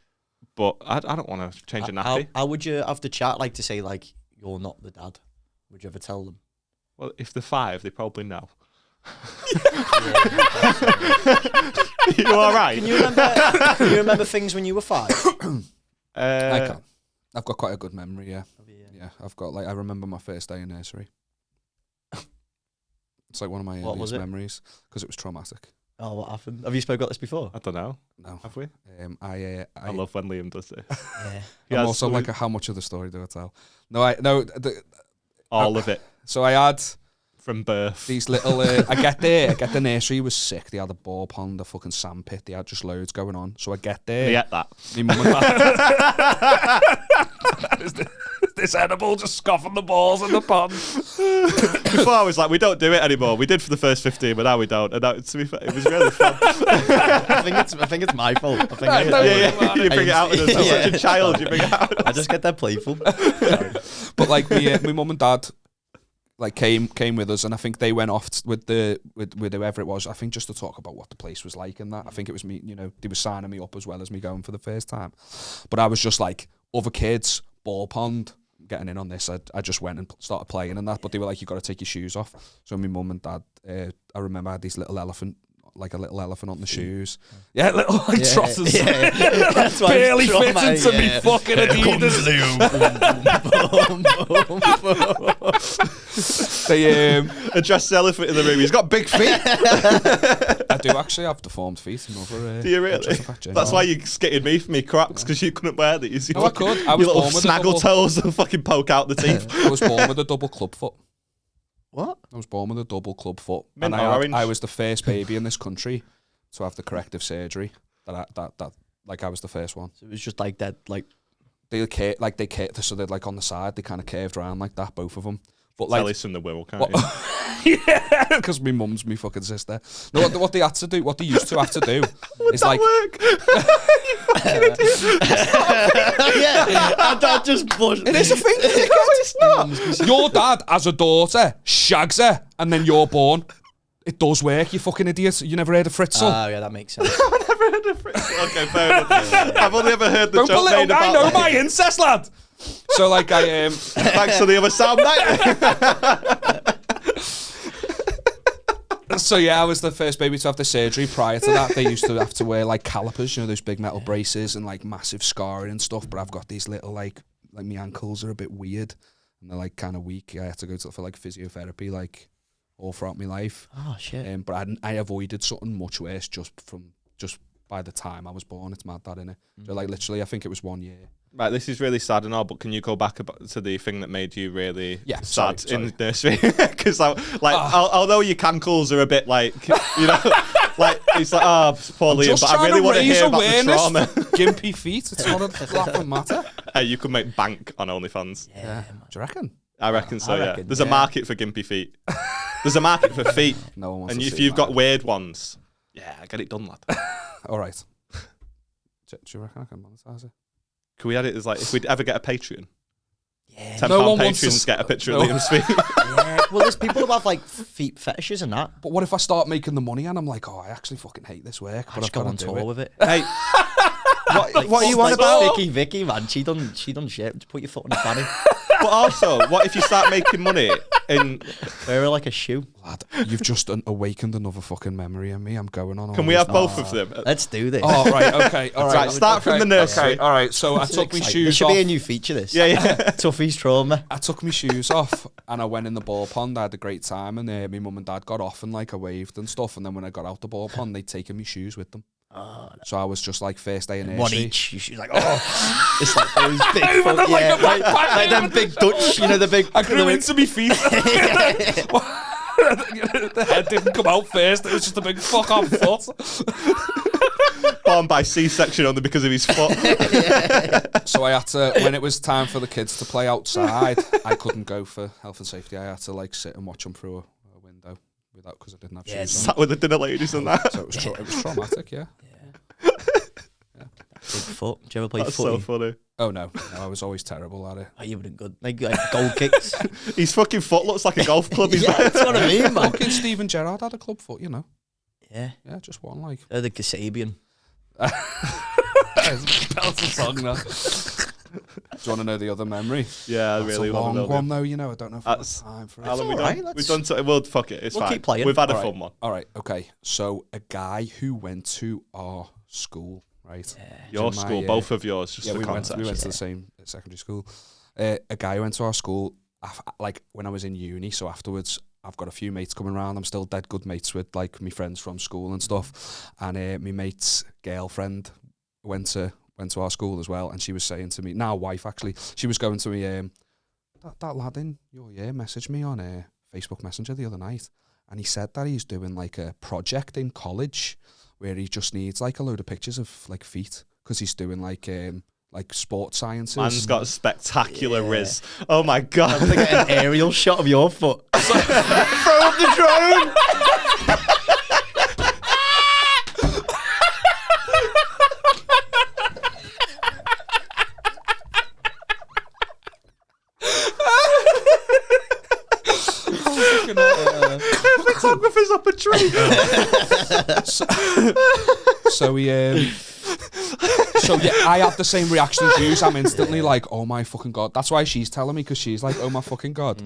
But I don't want to change a nappy. How would you have the chat like to say, like, you're not the dad? Would you ever tell them? Well, if they're 5, they probably know. You all right? Can you remember things when you were 5? I can. I've got quite a good memory, yeah. Yeah, I've got, like, I remember my first day in nursery. It's like one of my What was earliest it? memories because it was traumatic. Oh, what happened? Have you spoke about this before? I don't know. No. Have we? I I love when Liam does it. Yeah. I'm also like, how much of the story do I tell? No. All of it So I had from birth. these little. I get there. I get the nursery was sick. They had a ball pond, a fucking sand pit. They had just loads going on. So I get there. Yeah, that. My mum and dad. Is this edible? Just scoffing the balls in the pond. Before I was like, we don't do it anymore. We did for the first 15, but now we don't. And that, to be fair, it was really fun. I think it's my fault. I think You bring it out as such a child. You bring it out. I just get that playful. But like my mum and dad like came with us, and I think they went off with whoever it was. I think just to talk about what the place was like and that. I think it was me. You know, they were signing me up as well as me going for the first time. But I was just like other kids, ball pond. Getting in on this, I just went and started playing and that. But they were like, you got to take your shoes off. So my mum and dad, I remember I had these little elephant. Like a little elephant on the shoes. Yeah, little like trotters. Yeah. That's why barely fit into me fucking Adidas. They address the elephant in the room. He's got big feet. I do actually have deformed feet. Another, do you really? That's why you skitted me for me Crocs, because you couldn't wear these. No, I could. I was your little born with snaggle toes and fucking poke out the teeth. I was born with a double club foot. What? I was born with a double club foot, Mint and or orange? I was the first baby in this country to have the corrective surgery. That like I was the first one. So it was just like that, like They so they're like on the side. They kind of curved around like that, both of them. But Tell like us from the will, can't you? Yeah, because my mum's my fucking sister. No, what they had to do, what they used to have to do, is like work? yeah, and dad just pushed. it is a thing. It's not. Your dad has a daughter, shags her, and then you're born. It does work, you fucking idiot. You never heard of Fritzl? Oh yeah, that makes sense. I've never heard of Fritzl. Okay, fair enough. I've only ever heard the Don't joke belittle made me, I about. know my incest, lad. So like I Thanks for the other sound, mate. So yeah, I was the first baby to have the surgery. Prior to that, they used to have to wear like calipers, you know, those big metal braces and like massive scarring and stuff. But I've got these little like my ankles are a bit weird and they're like kind of weak. I had to go for like physiotherapy like all throughout my life. Oh shit. But I avoided something much worse just by the time I was born. It's mad that, innit? So like literally, I think it was 1 year. Right, this is really sad and all, but can you go back to the thing that made you really sad sorry. in the nursery? Because although your cankles are a bit like, you know, like it's like, oh, poor Liam, but I really want to hear about the trauma. Gimpy feet. It's not a laughing matter. Hey, you could make bank on OnlyFans. Yeah. Do you reckon? I reckon so. I Yeah, reckon, there's a market for gimpy feet. There's a market for feet. No one wants and to if see you've got mine. weird ones, yeah, get it done, lad. All right. Do you reckon I can monetize it? Can we add it as like if we'd ever get a Patreon? Yeah. £10 No one wants patrons to get a picture no. of Liam's feet. Yeah. Well, there's people who have like feet fetishes and that. But what if I start making the money and I'm like, oh, I actually fucking hate this work, I but just I've go got on to do tour it. with it. Hey, what are you on Like about? Sticky Vicky, man. She done shit. Just put your foot in the fanny. But also, what if you start making money in? Wear her like a shoe. Lad, you've just awakened another fucking memory in me. I'm going on. Can we have both of them? Let's do this. Oh, right, okay. All right. Right, start from the nursery. Okay, all right. So I took my This shoes should off. be a new feature, this. Yeah, yeah. Tuffy's trauma. I took my shoes off and I went in the ball pond. I had a great time, and my mum and dad got off and like I waved and stuff. And then when I got out the ball pond, they'd taken my shoes with them. Oh, So I was just like first day in nursery. one each. She's like, oh, it's like those big, Like a backpack, like them big Dutch, you know, the big. I grew into my feet. The head didn't come out first. It was just a big fuck off foot. Born by C-section only because of his foot. So I had to, when it was time for the kids to play outside, I couldn't go for health and safety. I had to like sit and watch them through a window without, because I didn't have shoes on. Sat with the dinner ladies and that. So it was traumatic, yeah. Big foot. Do you ever play That's footy? so funny. Oh no, I was always terrible at it. Oh, you would have good. Like goal kicks. His fucking foot looks like a golf club. Yeah, that's what I mean, man. Fucking Steven Gerrard had a club foot, you know. Yeah. Yeah, just one like. They're the Kasabian. That's a song now. Do you want to know the other memory? Yeah, I That's really a want to know. long one though, you know. I don't know if I have That's- time for it. Alan, alright, we've done so. Well, fuck it. It's We'll fine. keep playing. We've had a Alright. fun one. All right, okay. So a guy who went to our school, right? Your in my, school, both of yours, just Yeah, for we context. went to the same secondary school. A guy who went to our school, like when I was in uni, so afterwards, I've got a few mates coming around. I'm still dead good mates with like my friends from school and stuff. And my mate's girlfriend went to our school as well, and she was saying to me, now wife actually, she was going to me, that lad in your year messaged me on Facebook Messenger the other night, and he said that he's doing like a project in college where he just needs like a load of pictures of like feet, because he's doing like sports sciences. Man's got a spectacular riz. Oh my God. I'm gonna get an aerial shot of your foot. Throw up the drone. Photographer's up a tree. So yeah, I have the same reaction as you. So I'm instantly like, oh my fucking God. That's why she's telling me, because she's like, oh my fucking God.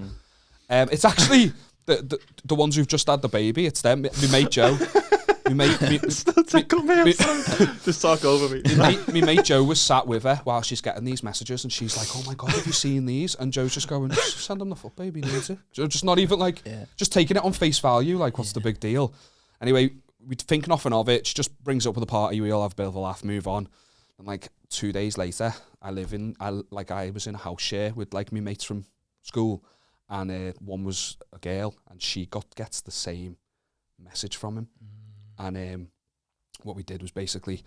It's actually the ones who've just had the baby. It's them. My mate Joe. Just talk over me. My mate Joe was sat with her while she's getting these messages, and she's like, oh my God, have you seen these? And Joe's just going, just send him the foot, baby, needs it. Just not even like, just taking it on face value, like, what's the big deal? Anyway, we think nothing of it. She just brings it up with the party. We all have a bit of a laugh, move on. And like 2 days later, I was in a house share with like my mates from school, and one was a girl, and she gets the same message from him. And what we did was basically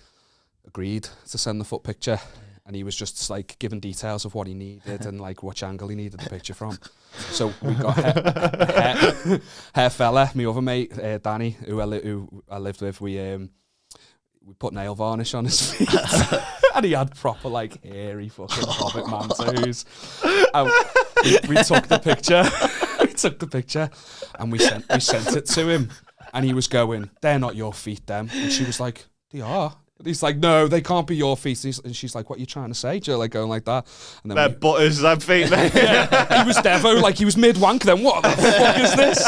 agreed to send the foot picture, and he was just like giving details of what he needed and like which angle he needed the picture from. So we got her fella, my other mate Danny, who I lived with. We put nail varnish on his feet, and he had proper like hairy fucking hobbit man toes. We took the picture, and we sent it to him. And he was going, they're not your feet, them. And she was like, they are. And he's like, no, they can't be your feet. And she's like, what are you trying to say? Joe, like going like that. And then they're butters, them feet, mate. Yeah, he was Devo, like he was mid-wank then. What the fuck is this?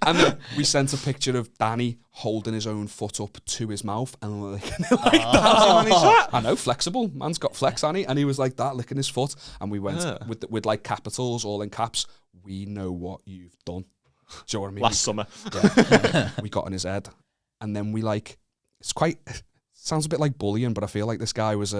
And then we sent a picture of Danny holding his own foot up to his mouth and licking it like that. I know, flexible. Man's got flex, Annie. And he was like that, licking his foot. And we went with like capitals, all in caps. We know what you've done. Do you know what I mean? Last summer. Yeah. We got in his head. And then we like, sounds a bit like bullying, but I feel like this guy was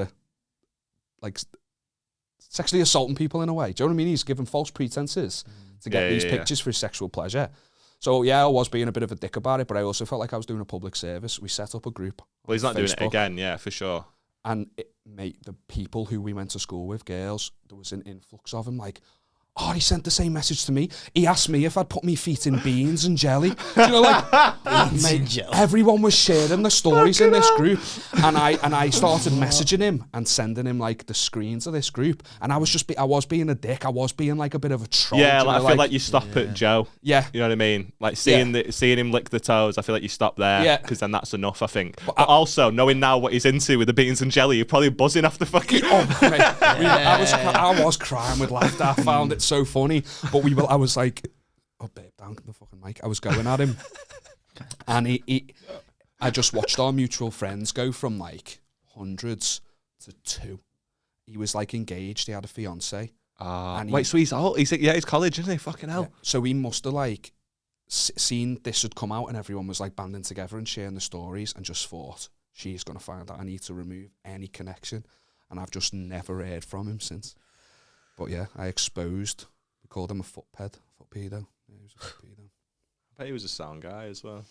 sexually assaulting people in a way. Do you know what I mean? He's giving false pretenses to get these pictures for his sexual pleasure. So yeah, I was being a bit of a dick about it, but I also felt like I was doing a public service. We set up a group. Well, he's not doing it again, yeah, for sure. And mate, the people who we went to school with, girls, there was an influx of them, like, oh, he sent the same message to me. He asked me if I'd put my feet in beans and jelly. Do you know, like, mate, everyone was sharing the stories in this group, and I started messaging him and sending him like the screens of this group, and I was being a dick. I was being like a bit of a troll. Yeah, like, I feel like you stop at Joe. Yeah, you know what I mean. Like seeing him lick the toes, I feel like you stop there. Yeah, because then that's enough. I think. But also knowing now what he's into with the beans and jelly, you're probably buzzing off the fucking. Oh, mate, I was crying with laughter. I found it so funny, but I was like, oh babe, down the fucking mic. I was going at him, and I just watched our mutual friends go from like hundreds to 2. He was like engaged. He had a fiance. Wait, so he's old? He's college, isn't he? Fucking hell. Yeah. So he must have like seen this had come out, and everyone was like banding together and sharing the stories, and just thought, she's gonna find out. I need to remove any connection, and I've just never heard from him since. But yeah, I called him a foot pedo. Yeah, he was a foot pedo. I bet he was a sound guy as well.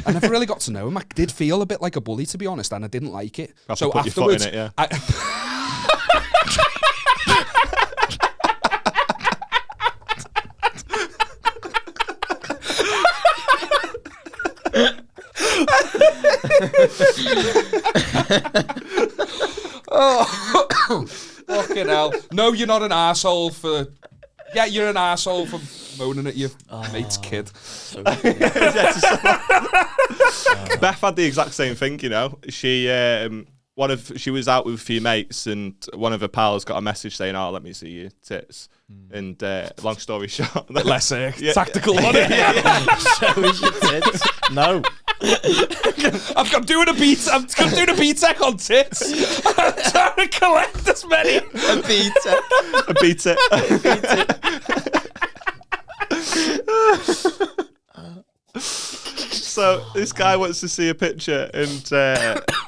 I never really got to know him. I did feel a bit like a bully, to be honest, and I didn't like it. So put afterwards, your foot in it, yeah. Oh, fucking hell. No, you're not an arsehole for... Yeah, you're an arsehole for moaning at your mate's kid. So Beth had the exact same thing, you know. She was out with a few mates, and one of her pals got a message saying, "Oh, let me see your tits." And long story short, less tactical, wasn't it? Show us your tits. No. I'm doing a B-Tech on tits. I'm trying to collect as many. A B-Tech. A B-Tech. So this guy wants to see a picture, and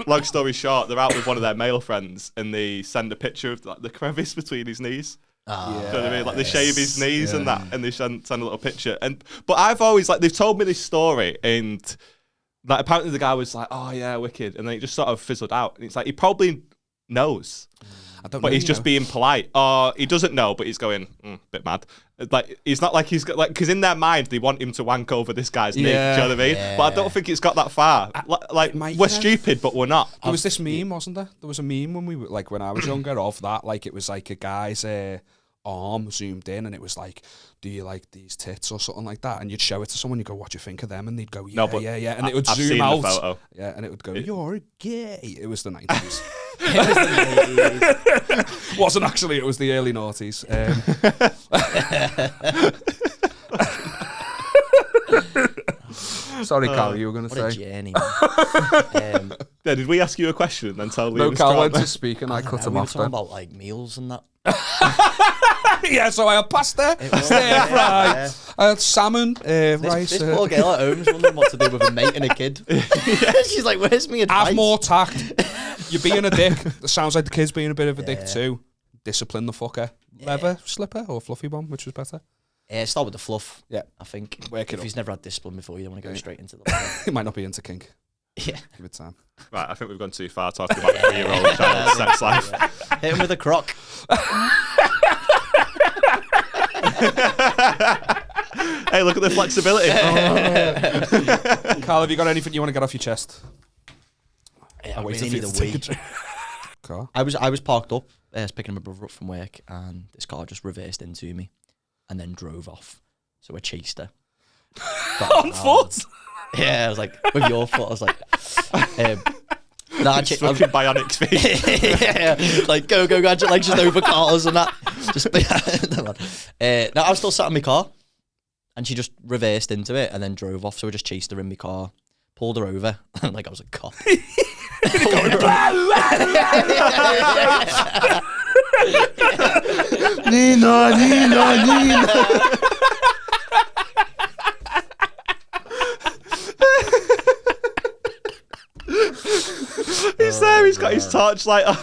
long story short, they're out with one of their male friends, and they send a picture of like the crevice between his knees. You know what I mean? Like they shave his knees and that, and they send a little picture. But I've always like they've told me this story, and like apparently the guy was like, "Oh yeah, wicked," and then it just sort of fizzled out. And it's like he probably knows. But he's just being polite, or he doesn't know, but he's going bit mad. Like he's not like he's got like because in their mind they want him to wank over this guy's knee. Do you know what I mean? Yeah. But I don't think it's got that far. Like we're stupid, but we're not. There was this meme, wasn't there? There was a meme when we were like when I was younger of that. Like it was like a guy's arm zoomed in, and it was like, "Do you like these tits?" or something like that. And you'd show it to someone, you go, "What do you think of them?" And they'd go, "Yeah, no, yeah," and it would zoom out. The photo. Yeah, and it would go, "You're gay." It was the 90s. Wasn't actually, it was the early noughties. Sorry, Cal, you were going to say. What a journey. Yeah, did we ask you a question and then tell Liam? No, Cal went to speak and I cut him off. We were talking about like meals and that. Yeah, so I had pasta, stir fry, I had salmon, rice. This poor girl at home's wondering what to do with a mate and a kid. She's like, "Where's me advice?" Have more tact. You're being a dick. It sounds like the kid's being a bit of a dick too. Discipline the fucker. Leather slipper or fluffy bomb, which was better? Start with the fluff. Yeah, I think. If he's never had discipline before, you don't want to go straight into the. He might not be into kink. Yeah, give it time. Right, I think we've gone too far talking about 3-year-old child's sex life. Hit him with a croc. Hey, look at the flexibility. Carl, have you got anything you want to get off your chest? I really need a wee. Car? I was parked up, picking my brother up from work, and this car just reversed into me, and then drove off. So I chased her. On foot? Yeah, I was like, with your foot, I was like, nah, fucking bionic feet. Yeah, like go, gadget, like just over cars and that. Just no, I was still sat in my car, and she just reversed into it and then drove off. So I just chased her in my car, pulled her over, like I was a cop. Nina. He's there, he's got his torchlight on.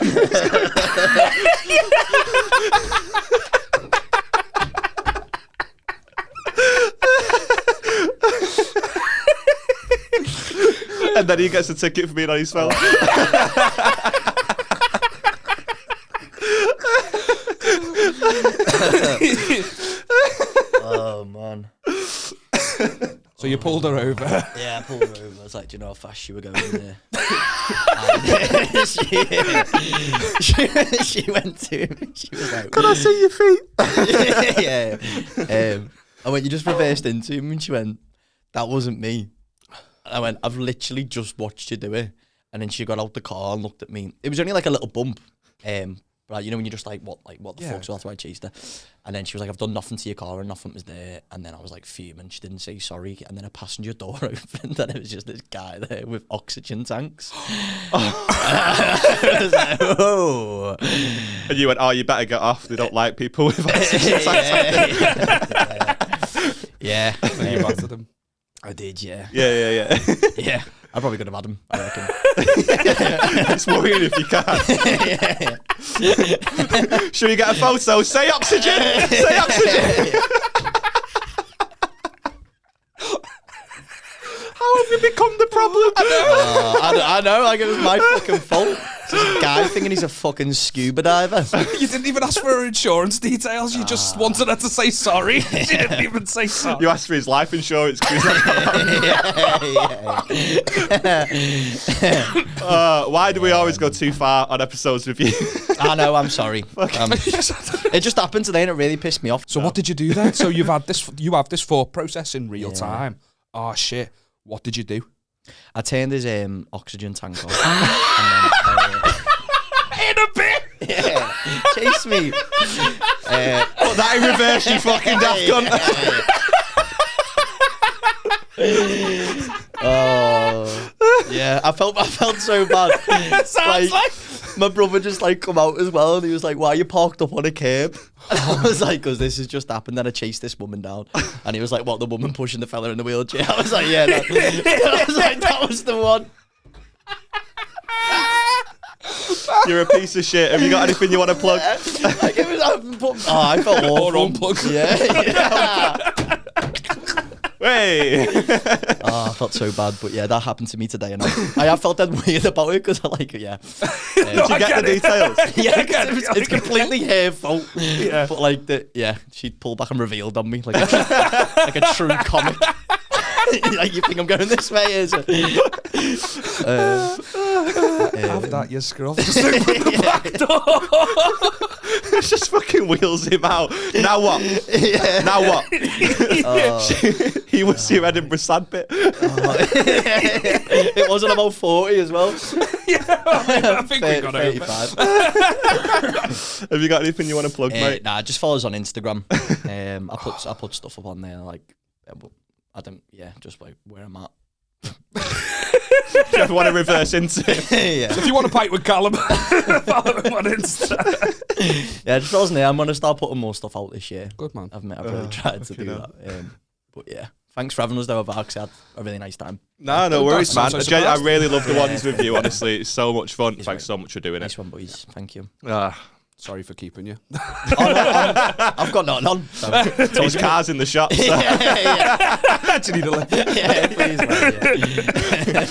And then he gets a ticket for being on his phone. Oh, man. So you pulled her over? Yeah, I pulled her over. I was like, "Do you know how fast you were going there?" she went to him. She was like, "Can I see your feet?" Yeah. I went, "You just reversed into him," and she went, "That wasn't me." I went, "I've literally just watched you do it." And then she got out the car and looked at me. It was only like a little bump. But you know when you're just like what the fuck? So that's why I chased her. And then she was like, "I've done nothing to your car and nothing was there." And then I was like fuming. She didn't say sorry. And then a passenger door opened and it was just this guy there with oxygen tanks. I was like, "Oh!" And you went, "Oh, you better get off. They don't like people with oxygen tanks." Yeah. You battered him. I did, yeah. Yeah. Yeah. I probably could have had him, I reckon. It's worrying if you can't. Should we get a photo? Say oxygen! Say oxygen! How have you become the problem? I know, like it was my fucking fault. It's just a guy thinking he's a fucking scuba diver. You didn't even ask for her insurance details. You just wanted her to say sorry. She didn't even say sorry. You asked for his life insurance. Why do we always go too far on episodes with you? I know, I'm sorry. It just happened today and it really pissed me off. So what did you do then? So you have this thought process in real time. Oh shit. What did you do? I turned his oxygen tank on. In a bit. Yeah, chase me. Put that in reverse, you fucking daft cunt. Oh, yeah. I felt so bad. Sounds like My brother just like come out as well, and he was like, "Why are you parked up on a curb?" And I was like, "Because this has just happened." Then I chased this woman down, and he was like, "What? The woman pushing the fella in the wheelchair?" I was like, "Yeah." I was like, "That was the one." You're a piece of shit. Have you got anything you want to plug? Like, it was, I felt awful. Or unplug. Yeah. Hey. I felt so bad, but yeah, that happened to me today, and I have felt that weird about it because I like it. Yeah. Did you get the details? Yeah, it's completely her fault. Yeah, but like she pulled back and revealed on me like a true comic. Like, you think I'm going this way, is it? Have that, you scruff. Just open the back door. Just fucking wheels him out. Now what? Yeah. Now what? He was your Edinburgh sandpit. It wasn't about 40 as well. Yeah, I think we got it. 35. Have you got anything you want to plug, mate? Nah, just follow us on Instagram. I put stuff up on there, like, I don't, just like where I'm at. If you ever want to reverse into it. Yeah. So if you want to fight with Callum, follow him on Insta. Yeah, just follow us there. I'm going to start putting more stuff out this year. Good man. I've really tried to do that. But yeah, thanks for having us there, Alex. I had a really nice time. No worries, man. Sounds so I really love the ones with you, honestly. It's so much fun. Thanks so much for doing Nice it. one, boys. Thank you. Sorry for keeping you. I've got nothing on. So. His car's in the shop. So. Yeah. Do you need a lift? Yeah, please, man. Yeah.